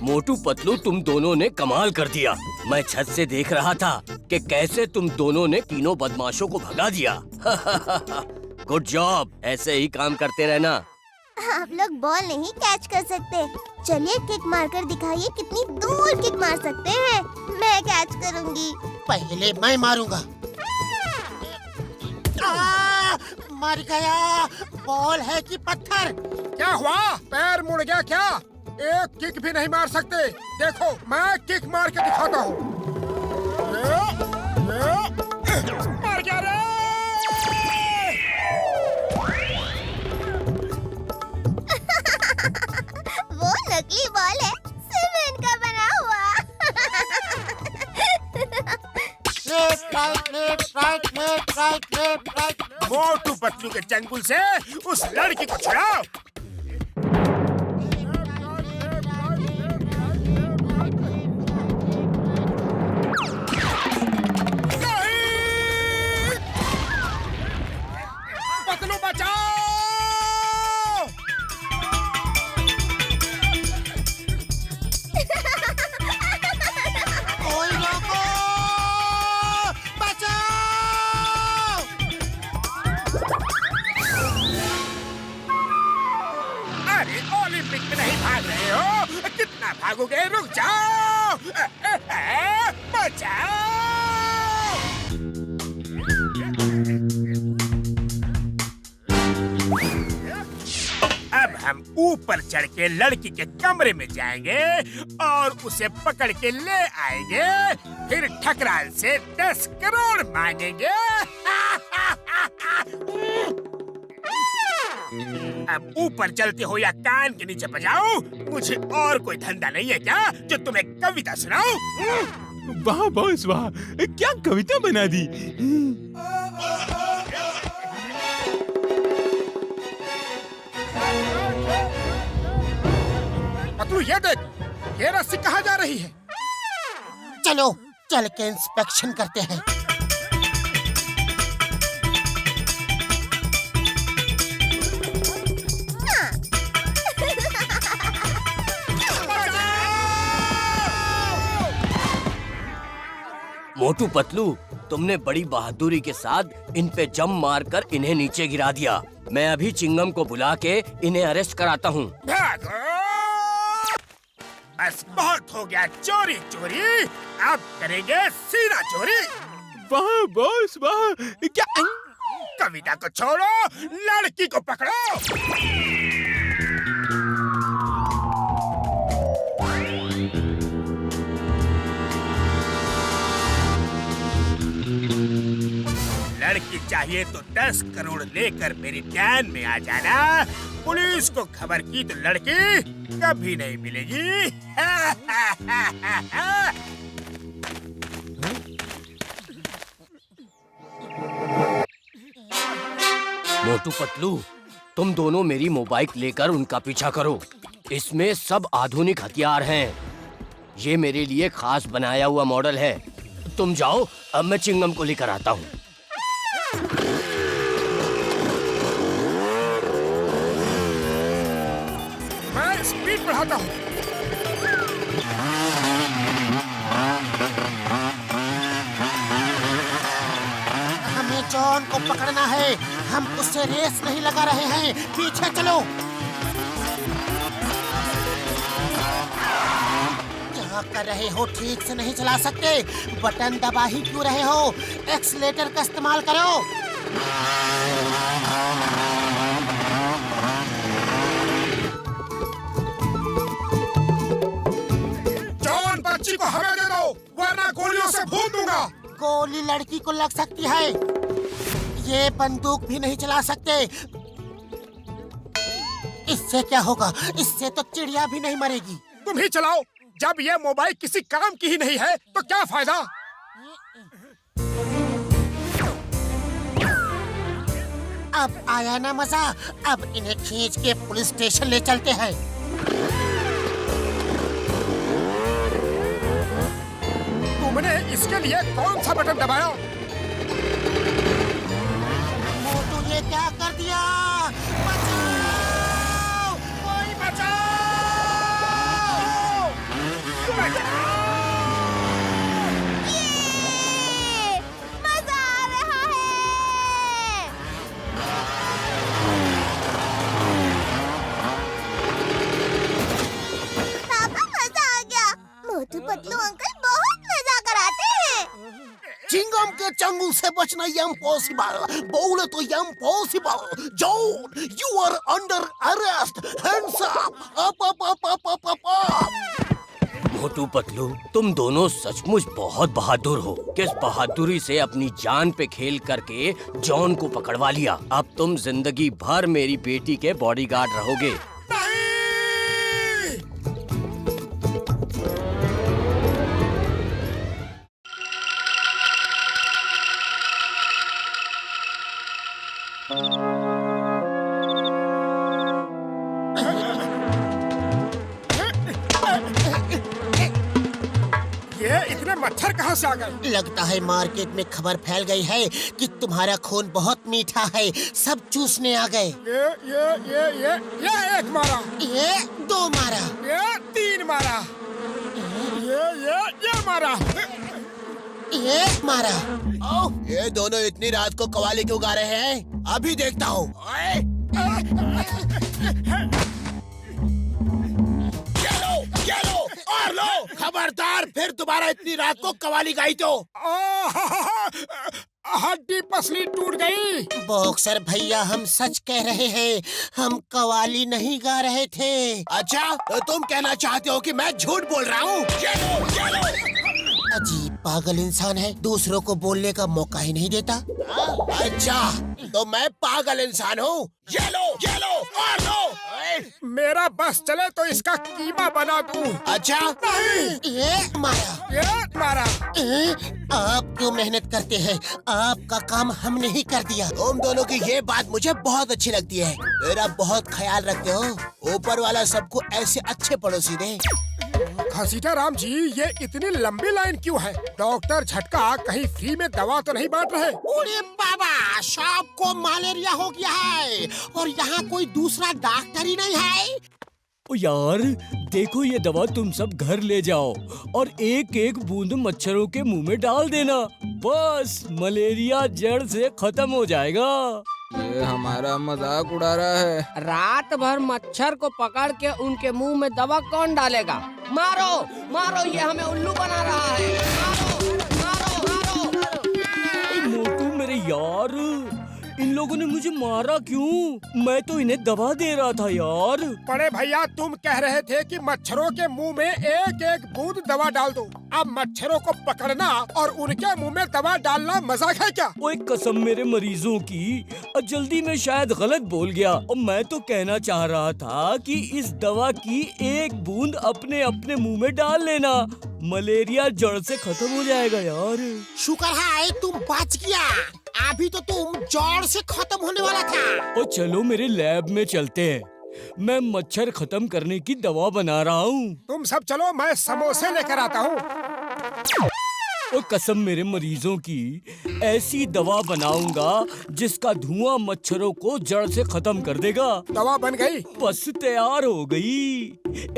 मोटू पतलू तुम दोनों ने कमाल कर दिया। मैं छत से देख रहा था कि कैसे तुम दोनों ने तीनों बदमाशों को भगा दिया। गुड जॉब, ऐसे ही काम करते रहना। आप लोग बॉल नहीं कैच कर सकते, चलिए किक मारकर दिखाइए कितनी दूर किक मार सकते हैं। मैं कैच करूंगी। पहले मैं मारूंगा। मर गया। बॉल है कि पत्थर? क्या हुआ? पैर मुड़ गया क्या? एक किक भी नहीं मार सकते? देखो मैं किक मार के दिखाता हूँ। मर गया रे! वो नकली बॉल है, सीमेंट का बना हुआ। Left right left right left right left right. Motu Patlu के चंगुल से उस लड़की को छुड़ाओ। पतलू बचाओ! कोई रोको! बचाओ! अरे ओलंपिक में नहीं भाग रहे हो? कितना भागोगे? रुक जाओ! बचाओ! अब हम ऊपर चढ़ के लड़की के कमरे में जाएंगे और उसे पकड़ के ले आएंगे, फिर ठकराल से 10 करोड़ मांगेंगे। अब ऊपर चलते हो या कान के नीचे बजाओ? मुझे और कोई धंधा नहीं है क्या जो तुम्हें कविता सुनाऊं? वाह बॉस वाह, क्या कविता बना दी। पतलू ये देख, ये रस्सी कहाँ जा रही है? चलो चल के इंस्पेक्शन करते हैं। मोटू पतलू, तुमने बड़ी बहादुरी के साथ इन पे जम मारकर इन्हें नीचे गिरा दिया। मैं अभी चिंगम को बुला के इन्हें अरेस्ट कराता हूँ। भागो! बस बहुत हो गया चोरी चोरी, अब करेंगे सीना चोरी। वाह बॉस वाह, क्या कविता को छोड़ो, लड़की को पकड़ो। लड़की चाहिए तो 10 करोड़ लेकर मेरी ध्यान में आ जाना। पुलिस को खबर की तो लड़की कभी नहीं मिलेगी। मोटू पतलू, तुम दोनों मेरी मोबाइल लेकर उनका पीछा करो। इसमें सब आधुनिक हथियार हैं। ये मेरे लिए खास बनाया हुआ मॉडल है। तुम जाओ, अब मैं चिंगम को लेकर आता हूँ। मैं स्पीड बढ़ाता हूँ। हमें जॉन को पकड़ना है। हम उससे रेस नहीं लगा रहे हैं। पीछे चलो। क्या कर रहे हो? ठीक से नहीं चला सकते? बटन दबा ही क्यों रहे हो? एक्सीलेटर का इस्तेमाल करो। जॉन, बच्ची को हमें दे दो, वरना गोलियों से भून दूंगा। गोली लड़की को लग सकती है। ये बंदूक भी नहीं चला सकते। इससे क्या होगा? इससे तो चिड़िया भी नहीं मरेगी। तुम ही चलाओ। जब ये मोबाइल किसी काम की ही नहीं है तो क्या फायदा? अब आया ना मजा। अब इन्हें खींच के पुलिस स्टेशन ले चलते हैं। तुमने इसके लिए कौन सा बटन दबाया? मोटू, ये क्या कर दिया? बचाओ! कोई बचाओ! ये मजा आ रहा है। पापा, मजा आ गया। मोटू पतलू अंकल बहुत मजा कराते हैं। चिंगम के चंगुल से बचना इम्पॉसिबल। बोले तो impossible. John, you are under arrest. Hands up, up up up up up up up. Motu Patlu, तुम दोनों सचमुच बहुत बहादुर हो। किस बहादुरी से अपनी जान पे खेल करके जॉन को पकड़वा लिया। अब तुम जिंदगी भर मेरी बेटी के बॉडीगार्ड रहोगे। ये इतने मच्छर कहाँ से आ गए? लगता है मार्केट में खबर फैल गई है कि तुम्हारा खून बहुत मीठा है। सब चूसने आ गए। ये एक मारा, ये दो मारा, ये तीन मारा, ये मारा, ये मारा। ये दोनों इतनी रात को कवाली क्यों गा रहे हैं? अभी देखता हूँ। ये लो और लो। खबरदार, फिर दोबारा इतनी रात को कवाली गाई तो हड्डी पसली टूट गई। बॉक्सर भैया, हम सच कह रहे हैं। हम कवाली नहीं गा रहे थे। अच्छा, तो तुम कहना चाहते हो कि मैं झूठ बोल रहा हूँ? ये लो। अजीब पागल इंसान है, दूसरों को बोलने का मौका ही नहीं देता। अच्छा, तो मैं पागल इंसान हूँ? ये लो और लो। मेरा बस चले तो इसका कीमा बना दूं। अच्छा, ये मारा, ये मारा। आप क्यों मेहनत करते हैं? आपका काम हमने ही कर दिया। तुम दोनों की ये बात मुझे बहुत अच्छी लगती है। मेरा बहुत ख्याल रखते हो। ऊपर वाला सबको ऐसे अच्छे पड़ोसी दे। घसीटा राम जी, ये इतनी लंबी लाइन क्यों है? डॉक्टर झटका कहीं फ्री में दवा तो नहीं बांट रहे? अरे बाबा, सांप को मलेरिया हो गया है और यहाँ कोई दूसरा डॉक्टर ही नहीं है। ओ यार, देखो ये दवा तुम सब घर ले जाओ और एक एक बूंद मच्छरों के मुंह में डाल देना। बस मलेरिया जड़ से खत्म हो जाएगा। ये हमारा मजाक उड़ा रहा है। रात भर मच्छर को पकड़ के उनके मुंह में दवा कौन डालेगा? मारो मारो, ये हमें उल्लू बना रहा है। मारो मारो मारो। मोटू मेरे यार, इन लोगों ने मुझे मारा क्यों? मैं तो इन्हें दवा दे रहा था यार। बड़े भैया, तुम कह रहे थे कि मच्छरों के मुंह में एक एक बूंद दवा डाल दो। अब मच्छरों को पकड़ना और उनके मुंह में दवा डालना मजाक है क्या? ओए कसम मेरे मरीजों की, जल्दी में शायद गलत बोल गया। और मैं तो कहना चाह रहा था कि इस दवा की एक बूंद अपने अपने मुंह में डाल लेना, मलेरिया जड़ से खत्म हो जाएगा यार। शुक्र है तुम बच गया। अभी तो तुम जड़ से खत्म होने वाला था। और चलो मेरे लैब में चलते हैं, मैं मच्छर खत्म करने की दवा बना रहा हूँ। तुम सब चलो, मैं समोसे लेकर आता हूँ। और कसम मेरे मरीजों की, ऐसी दवा बनाऊंगा जिसका धुआं मच्छरों को जड़ से खत्म कर देगा। दवा बन गई? बस तैयार हो गई।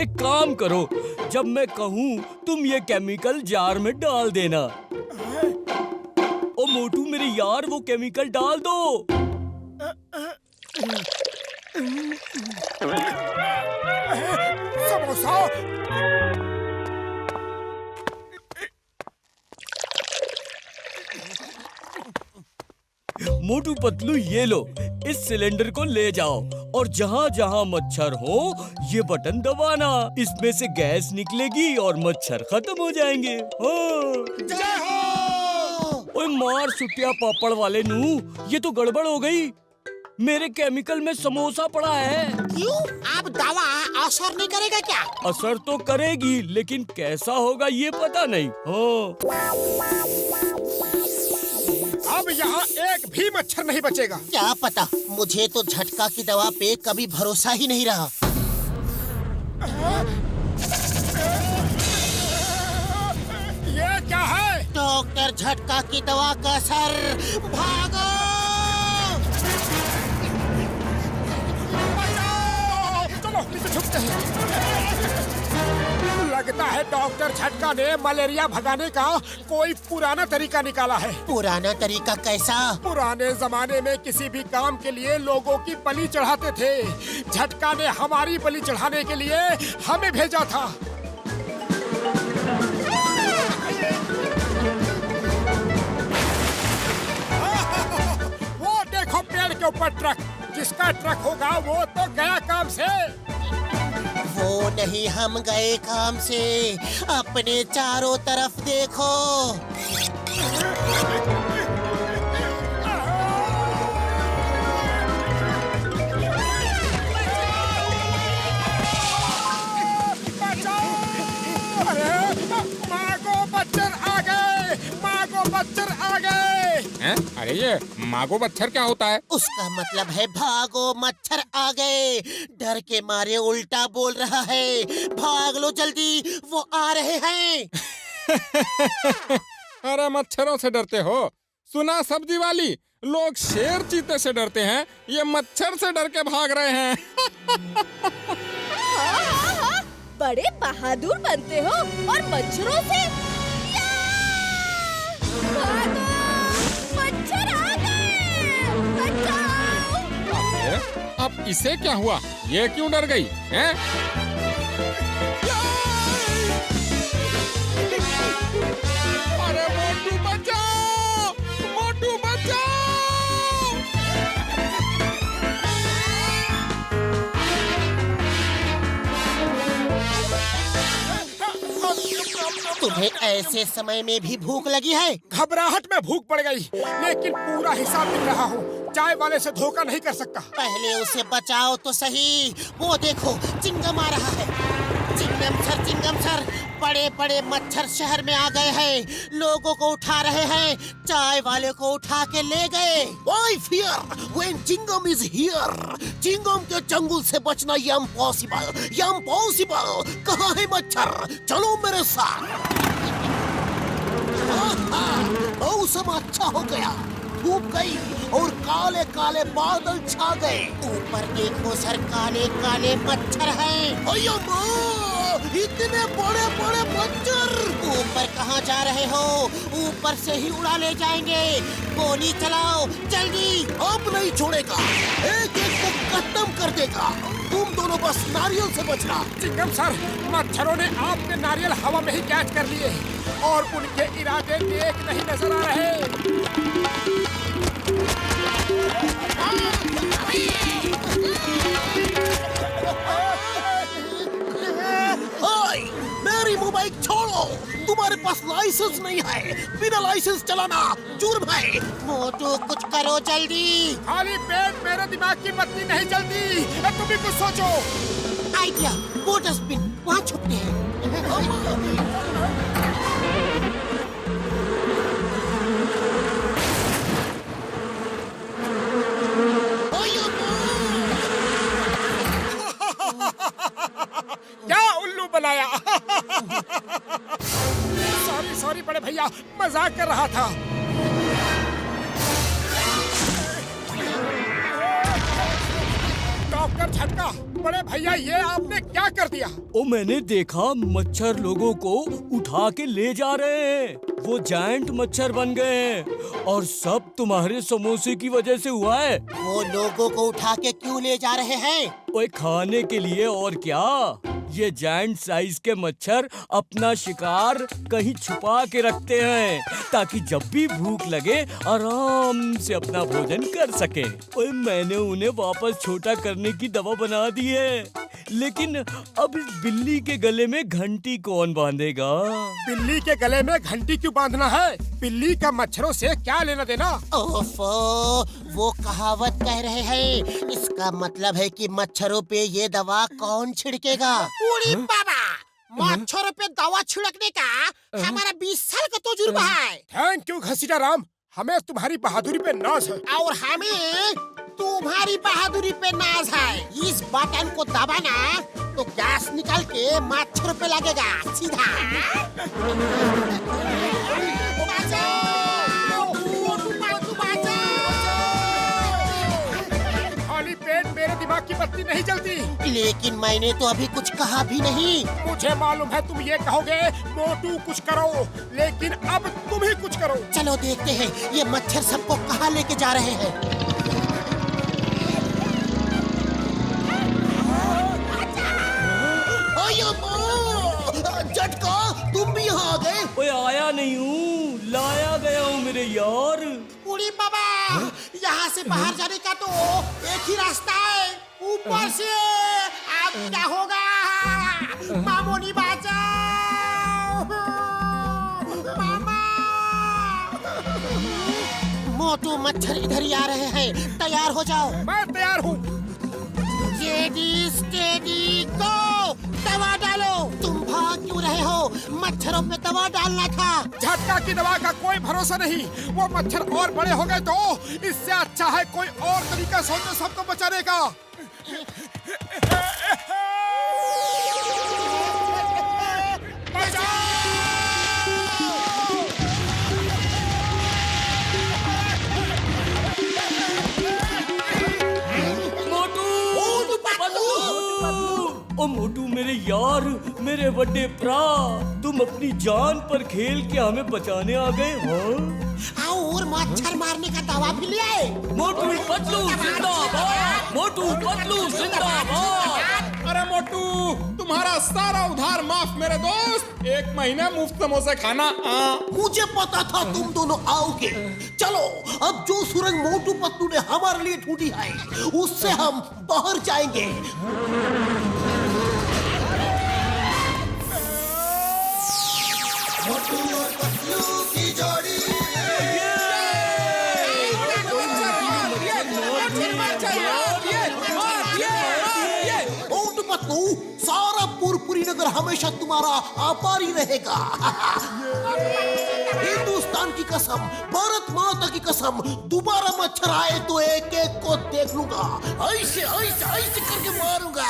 एक काम करो, जब मैं कहूँ तुम ये केमिकल जार में डाल देना। ओ मोटू मेरे यार, वो केमिकल डाल दो। समोसा। मोटू पतलू ये लो, इस सिलेंडर को ले जाओ और जहाँ जहाँ मच्छर हो ये बटन दबाना। इसमें से गैस निकलेगी और मच्छर खत्म हो जाएंगे। हाँ। जय हो। ओए मार सुटिया पापड़ वाले नू, ये तो गड़बड़ हो गई। मेरे केमिकल में समोसा पड़ा है। क्यों? अब दवा असर नहीं करेगा क्या? असर तो करेगी, लेकिन कैसा होगा ये पता नहीं। अब यहाँ एक भी मच्छर नहीं बचेगा। क्या पता, मुझे तो झटका की दवा पे कभी भरोसा ही नहीं रहा। ये क्या है? डॉक्टर झटका की दवा का असर। भागो! चलो नीचे छुपते हैं। लगता है डॉक्टर झटका ने मलेरिया भगाने का कोई पुराना तरीका निकाला है। पुराना तरीका कैसा? पुराने जमाने में किसी भी काम के लिए लोगों की बलि चढ़ाते थे। झटका ने हमारी बलि चढ़ाने के लिए हमें भेजा था। वो देखो पेड़ के ऊपर ट्रक। जिसका ट्रक होगा वो तो गया काम से। वो नहीं, हम गए काम से। अपने चारों तरफ देखो। अरे ये मागो मच्छर क्या होता है? उसका मतलब है भागो मच्छर आ गए। डर के मारे उल्टा बोल रहा है। भाग लो जल्दी, वो आ रहे हैं। अरे मच्छरों से डरते हो? सुना सब्जी वाली, लोग शेर चीते से डरते हैं, ये मच्छर से डर के भाग रहे हैं। हाँ, बड़े बहादुर बनते हो और मच्छरों से। भागो, मच्छर आ गए, बचाओ। अब इसे क्या हुआ? ये क्यों डर गई हैं? अरे मोटू बचाओ, मोटू बचाओ। तुम्हें ऐसे समय में भी भूख लगी है? घबराहट में भूख पड़ गई, लेकिन पूरा हिसाब मिल रहा हूँ। चाय वाले से धोखा नहीं कर सकता। पहले उसे बचाओ तो सही। वो देखो, चिंगम आ रहा है। चिंगम सर, बड़े बड़े मच्छर शहर में आ गए हैं। लोगों को उठा रहे हैं। चाय वाले को उठा के ले गए। Why fear when Chingam is here? Chingam के चंगुल से बचना इम्पॉसिबल। कहाँ है मच्छर? चलो मेरे साथ। मौसम अच्छा हो गया, धूप गई और काले काले बादल छा गए। ऊपर देखो सर, काले काले मच्छर हैं। अयो माँ, इतने बड़े बड़े मच्छर। ऊपर कहाँ जा रहे हो? ऊपर से ही उड़ा ले जाएंगे। गोली चलाओ जल्दी। अब नहीं छोड़ेगा, एक एक को खत्म कर देगा। तुम दोनों बस नारियल से बचना। चिंगम सर, मच्छरों ने आपके नारियल हवा में ही कैच कर लिए और उनके इरादे नेक नहीं नजर आ रहे। मेरी मोबाइल छोड़ो। तुम्हारे पास लाइसेंस नहीं है। बिना लाइसेंस चलाना जुर्म है। मोटू कुछ करो जल्दी। खाली पेट मेरे दिमाग की बत्ती नहीं जलती। तुम भी कुछ सोचो। आइडिया, वो डस्टबिन, वहाँ छुपते हैं। क्या उल्लू बनाया। सॉरी बड़े भैया, भैया मजाक कर रहा था। डॉक्टर झटका, बड़े भैया ये आपने क्या कर दिया? ओ मैंने देखा मच्छर लोगों को उठा के ले जा रहे हैं। वो जायंट मच्छर बन गए हैं और सब तुम्हारे समोसे की वजह से हुआ है। वो लोगों को उठा के क्यों ले जा रहे हैं? ओए खाने के लिए और क्या। ये जायंट साइज के मच्छर अपना शिकार कहीं छुपा के रखते हैं ताकि जब भी भूख लगे आराम से अपना भोजन कर सके। ओए मैंने उन्हें वापस छोटा करने की दवा बना दी है, लेकिन अब इस बिल्ली के गले में घंटी कौन बांधेगा? बिल्ली के गले में घंटी क्यों बांधना है? बिल्ली का मच्छरों से क्या लेना देना? ओफो, वो कहावत कह रहे हैं, इसका मतलब है कि मच्छरों पे ये दवा कौन छिड़केगा? उड़ी बाबा, मच्छरों पे दवा छिड़कने का हमारा 20 साल का तजुर्बा है। थैंक यू घसीटा राम, हमें तुम्हारी बहादुरी पे नाज है। और हमें तुम्हारी बहादुरी पे नाज है। इस बटन को दबाना तो गैस निकल के मच्छर पे लगेगा सीधा। बचाओ! बचाओ! खाली पेट मेरे दिमाग की बत्ती नहीं जलती। लेकिन मैंने तो अभी कुछ कहा भी नहीं। मुझे मालूम है तुम ये कहोगे मोटू कुछ करो, लेकिन अब तुम ही कुछ करो। चलो देखते हैं ये मच्छर सबको कहाँ लेके जा रहे हैं। झटका, तुम भी यहाँ आ गए? ओए आया नहीं हूँ, लाया गया हूँ मेरे यार। उड़ी बाबा, यहाँ से बाहर जाने का तो एक ही रास्ता है, ऊपर से। अब क्या होगा? मामोनी बचाओ! मामा! मोटू मच्छर इधर ही आ रहे हैं, तैयार हो जाओ। मैं तैयार हूँ। स्टेडी, स्टेडी, गो! दवा डालो। तुम भाग क्यों रहे हो? मच्छरों पे दवा डालना था। झटका की दवा का कोई भरोसा नहीं, वो मच्छर और बड़े हो गए तो इससे अच्छा है कोई और तरीका सोचो सबको बचाने का। ओ मोटू मेरे यार, मेरे बड़े प्रा, तुम अपनी जान पर खेल के हमें बचाने आ गए। हाँ? और मच्छर मारने का दवा भी ले आए। मोटू पतलू जिंदाबाद, मोटू पतलू जिंदाबाद। अरे मोटू, तुम्हारा सारा उधार माफ मेरे दोस्त। 1 महीना मुफ्त समोसे खाना। मुझे पता था तुम दोनों आओगे। चलो, अब जो सुरंग मोटू पतलू ने हमारे लिए ढूंढी है उससे हम बाहर जाएंगे। मोटू और पतलू की जोड़ी। मोटू पतलू, सारा पुरपुरी नगर हमेशा तुम्हारा आभारी रहेगा। हिंदुस्तान की कसम, भारत माता की कसम, दोबारा मच्छर आए तो एक एक को देख लूंगा, ऐसे ऐसे ऐसे करके मारूंगा।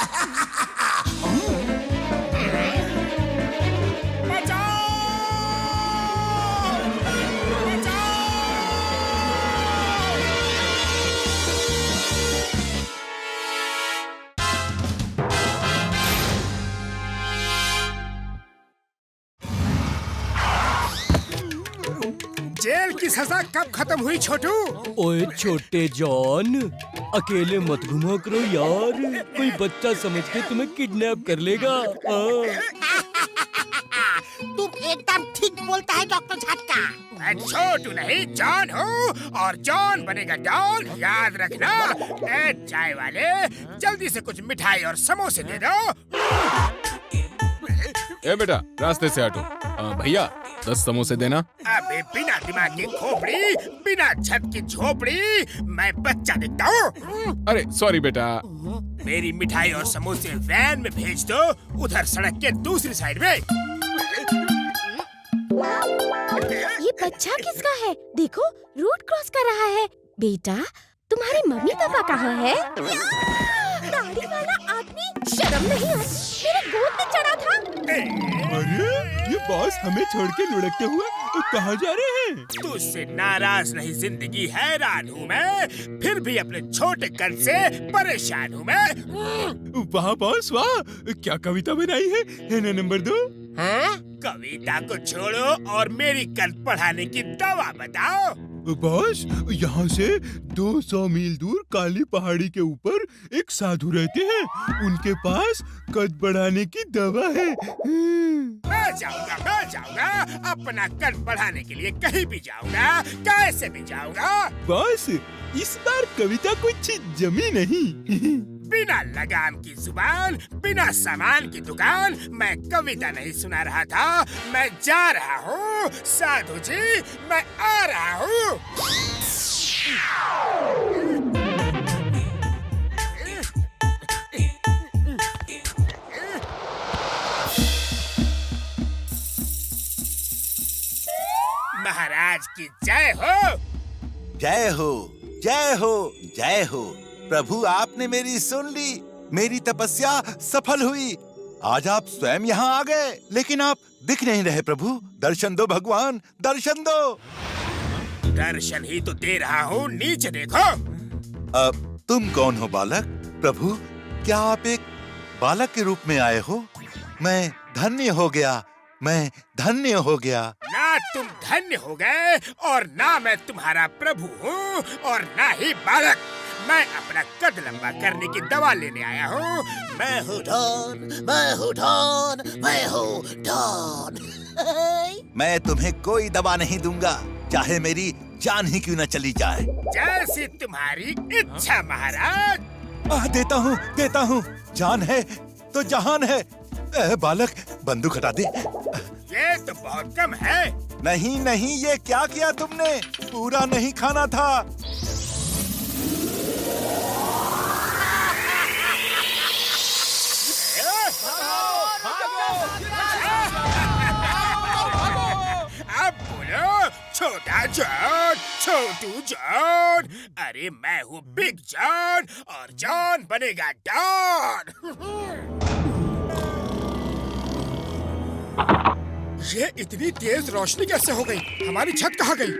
जेल की सजा कब खत्म हुई छोटू? ओए छोटे जॉन, अकेले मत घुमा करो यार, कोई बच्चा समझ के तुम्हें किडनैप कर लेगा। तुम एकदम ठीक बोलता है डॉक्टर झटका। मैं छोटू नहीं जॉन हूँ और जॉन बनेगा डॉन, याद रखना। ए चाय वाले, जल्दी से कुछ मिठाई और समोसे दे दो। ए बेटा, रास्ते से हटो। भैया 10 समोसे देना। अबे बिना दिमाग की खोपड़ी, बिना छत की झोपड़ी, मैं बच्चा दिखता हूँ? अरे सॉरी बेटा। मेरी मिठाई और समोसे वैन में भेज दो, उधर सड़क के दूसरी साइड में। ये बच्चा किसका है? देखो, रोड क्रॉस कर रहा है। बेटा, तुम्हारे मम्मी पापा कहाँ है? दाढ़ी वाला आदमी, शर्म नहीं आती? मेरे गोद में चढ़ा था। अरे ये बॉस हमें छोड़ के लुढ़कते हुए कहाँ जा रहे हैं? तुझसे नाराज नहीं, जिंदगी हैरान हूँ मैं, फिर भी अपने छोटे कद से परेशान हूँ मैं। वाह बॉस वाह, क्या कविता बनाई है? नंबर 2। हैं? कविता को छोड़ो और मेरी कद बढ़ाने की दवा बताओ। बॉस, यहाँ से 200 मील दूर काली पहाड़ी के ऊपर एक साधु रहते हैं। उनके पास कद बढ़ाने की दवा है। मैं जाऊंगा, अपना कद बढ़ाने के लिए कहीं भी जाऊंगा, कैसे भी जाऊंगा। बॉस, इस बार कविता कुछ जमी नहीं। बिना लगाम की जुबान, बिना सामान की दुकान, मैं कविता नहीं सुना रहा था, मैं जा रहा हूँ। साधु जी, मैं आ रहा हूँ। महाराज की जय हो। जय हो, जय हो, जय हो। प्रभु, आपने मेरी सुन ली, मेरी तपस्या सफल हुई। आज आप स्वयं यहाँ आ गए, लेकिन आप दिख नहीं रहे। प्रभु, दर्शन दो भगवान, दर्शन दो। दर्शन ही तो दे रहा हूँ, नीचे देखो। तुम कौन हो बालक? प्रभु, क्या आप एक बालक के रूप में आए हो? मैं धन्य हो गया, मैं धन्य हो गया। ना तुम धन्य हो गए और ना मैं तुम्हारा प्रभु हूँ और ना ही बालक। मैं अपना कद लंबा करने की दवा लेने आया हूँ। मैं हूँ डॉन, मैं हूँ डॉन, मैं हूँ डॉन। मैं तुम्हें कोई दवा नहीं दूंगा, चाहे मेरी जान ही क्यों न चली जाए। जैसी तुम्हारी इच्छा महाराज। देता हूँ। जान है तो जहान है। बालक, बंदूक हटा दे। ये तो बहुत कम है। नहीं, ये क्या किया तुमने? पूरा नहीं खाना था। अब बोलो, छोटा जॉन, छोटू जॉन। अरे मैं हूँ बिग जॉन और जॉन बनेगा डॉन। ये इतनी तेज रोशनी कैसे हो गई? हमारी छत कहाँ गई?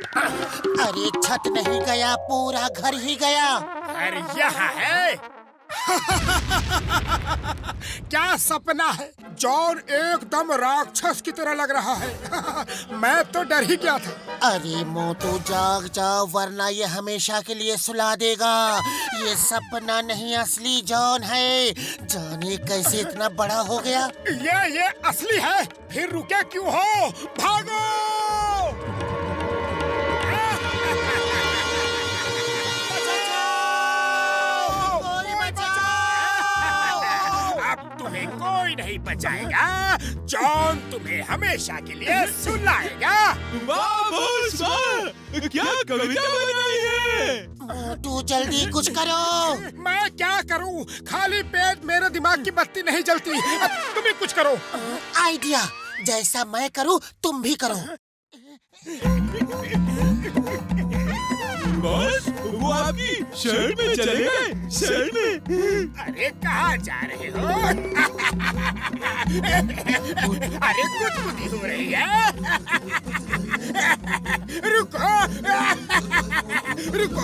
अरे छत नहीं गया, पूरा घर ही गया। घर यहाँ है। क्या सपना है? जॉन एकदम राक्षस की तरह लग रहा है। मैं तो डर ही गया था। अरे मोटू, जाग जाओ, वरना ये हमेशा के लिए सुला देगा। ये सपना नहीं, असली जॉन है। जाने कैसे इतना बड़ा हो गया। ये असली है, फिर रुके क्यों हो? भागो! अब तुम्हें कोई नहीं बचाएगा। जॉन तुम्हें हमेशा के लिए सुलाएगा। वाह बॉस वाह, क्या कविता बनाई है? मोटू, जल्दी कुछ करो। मैं क्या करूं? खाली पेट मेरे दिमाग की बत्ती नहीं जलती। अब तुम ही कुछ करो। आइडिया, जैसा मैं करूं तुम भी करो। बॉस, वो आपकी शर्ट में चले गए, शर्ट में। अरे कहाँ जा रहे हो? अरे गुदगुदी हो रही है। रुको, रुको।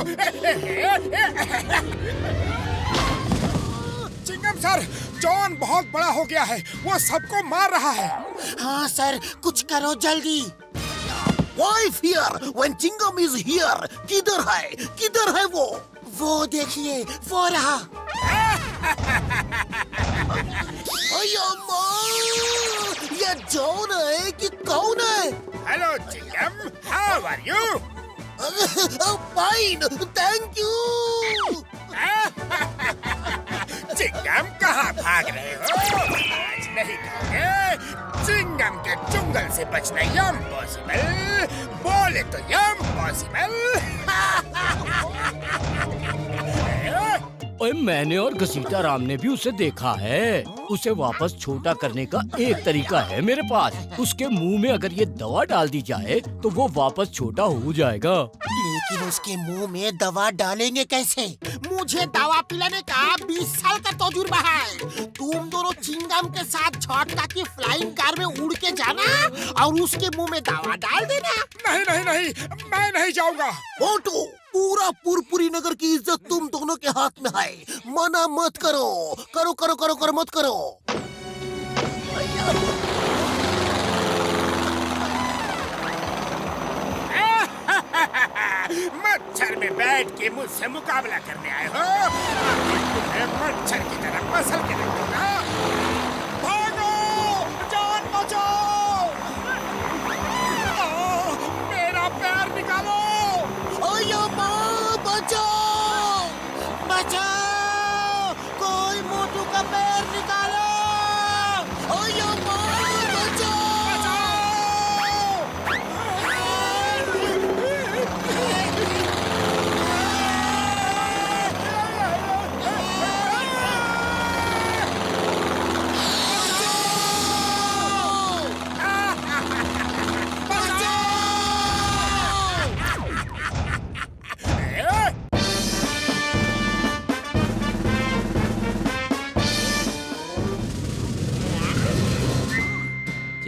चिंगम सर, जॉन बहुत बड़ा हो गया है, वो सबको मार रहा है। हाँ सर, कुछ करो जल्दी। Why fear when Chingam is here? किधर है वो? वो देखिए, वो रहा। अयो माँ, ये जॉन है कि कौन है? Hello Chingam, how are you? Fine, thank you. Chingam, कहाँ भाग रहे हो? आज नहीं खाओगे। चिंगम के चुंगल से बचना इम्पॉसिबल, बोले तो इम्पॉसिबल। ओए, मैंने और घसीटा राम ने भी उसे देखा है। उसे वापस छोटा करने का एक तरीका है मेरे पास। उसके मुंह में अगर ये दवा डाल दी जाए तो वो वापस छोटा हो जाएगा। लेकिन उसके मुंह में दवा डालेंगे कैसे? मुझे दवा पिलाने का 20 साल का तजुर्बा है। तुम दोनों चिंगम के साथ छोटा की फ्लाइंग कार में उड़ के जाना और उसके मुंह में दवा डाल देना। नहीं नहीं नहीं, मैं नहीं जाऊंगा। मोटू, पूरा पुरपुरी नगर की इज्जत तुम दोनों के हाथ में है। मना मत करो, करो करो करो करो मत करो। मच्छर में बैठ के मुझसे मुकाबला करने आए हो? तुम्हें मच्छर की तरह मसल के रख दूंगा। भागो, जान बचाओ। मेरा पैर निकालो। ओयो माँ, बचाओ बचाओ, कोई मोटू का पैर निकालो। ओयो माँ, बचाओ।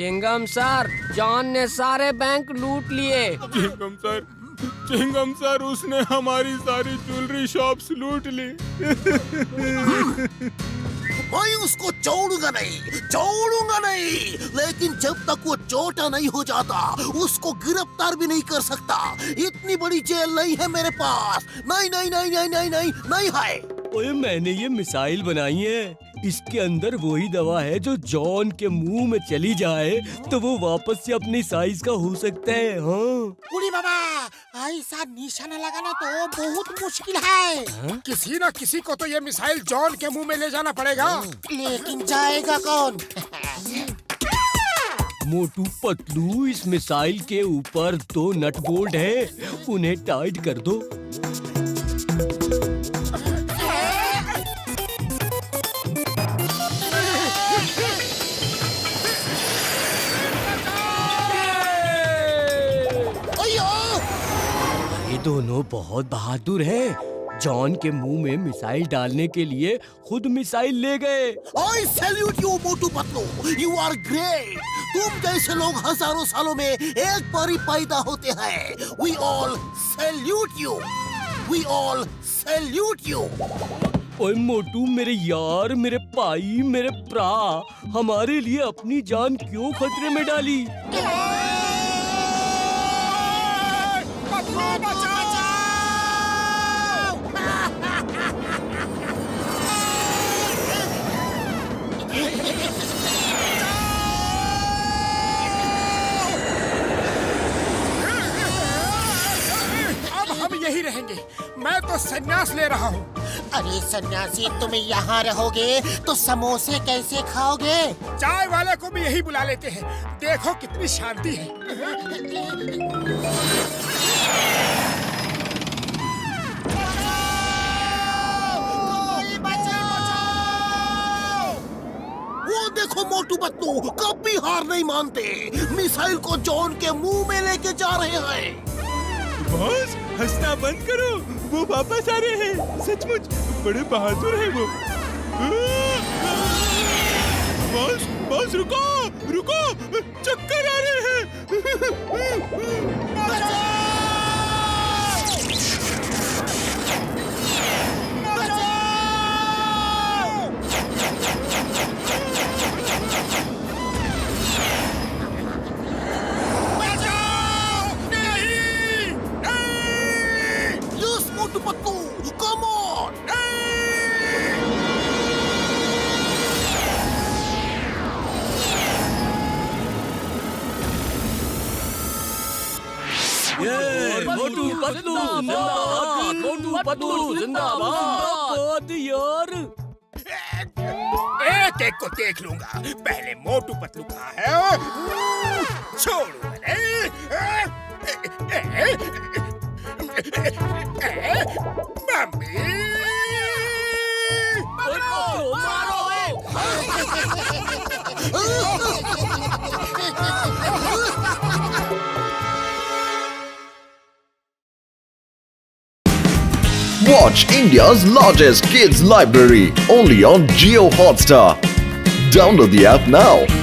चिंगम सर, जॉन ने सारे बैंक लूट लिए। चिंगम सर, उसने हमारी सारी ज्वेलरी शॉप्स लूट ली। मैं उसको छोड़ूंगा नहीं, लेकिन जब तक वो छोटा नहीं हो जाता उसको गिरफ्तार भी नहीं कर सकता। इतनी बड़ी जेल नहीं है मेरे पास। नहीं नहीं नहीं नहीं नहीं नहीं नहीं है। ओए, मैंने ये मिसाइल बनाई है। इसके अंदर वही दवा है जो जॉन के मुंह में चली जाए तो वो वापस से अपनी साइज का हो सकता है। हाँ कुड़ी बाबा, ऐसा निशाना लगाना तो बहुत मुश्किल है। किसी न किसी को तो ये मिसाइल जॉन के मुंह में ले जाना पड़ेगा। लेकिन जाएगा कौन? मोटू पतलू, इस मिसाइल के ऊपर 2 नट बोल्ट है, उन्हें टाइट कर दो। दोनों बहुत बहादुर हैं। जॉन के मुंह में मिसाइल डालने के लिए खुद मिसाइल ले गए। I salute you, Motu Patlu. You are great। तुम जैसे लोग हजारों सालों में एक बार ही पैदा होते हैं। We all salute you। We all salute you। ओए मोटू, मेरे यार, मेरे भाई, मेरे प्रा, हमारे लिए अपनी जान क्यों खतरे में डाली? अब हम यही रहेंगे। मैं तो संन्यास ले रहा हूँ। अरे सन्यासी, तुम यहाँ रहोगे तो समोसे कैसे खाओगे? चाय वाले को भी यही बुला लेते हैं। देखो कितनी शांति है। वो देखो मोटू पतलू, कभी हार नहीं मानते। मिसाइल को जॉन के मुंह में लेके जा रहे हैं। बॉस, हंसना बंद करो, वो वापस आ रहे हैं। सचमुच बड़े बहादुर हैं वो। बॉस, बॉस रुको, रुको, चक्कर आ रहे हैं। Motu Patlu, come on! मोटू पतलू जिंदाबाद, मोटू पतलू जिंदाबाद। यार, एक एक को देख लूंगा। पहले मोटू पतलू कहाँ है? छोड़ो mummy, Watch India's largest kids library only on Jio Hotstar. Download the app now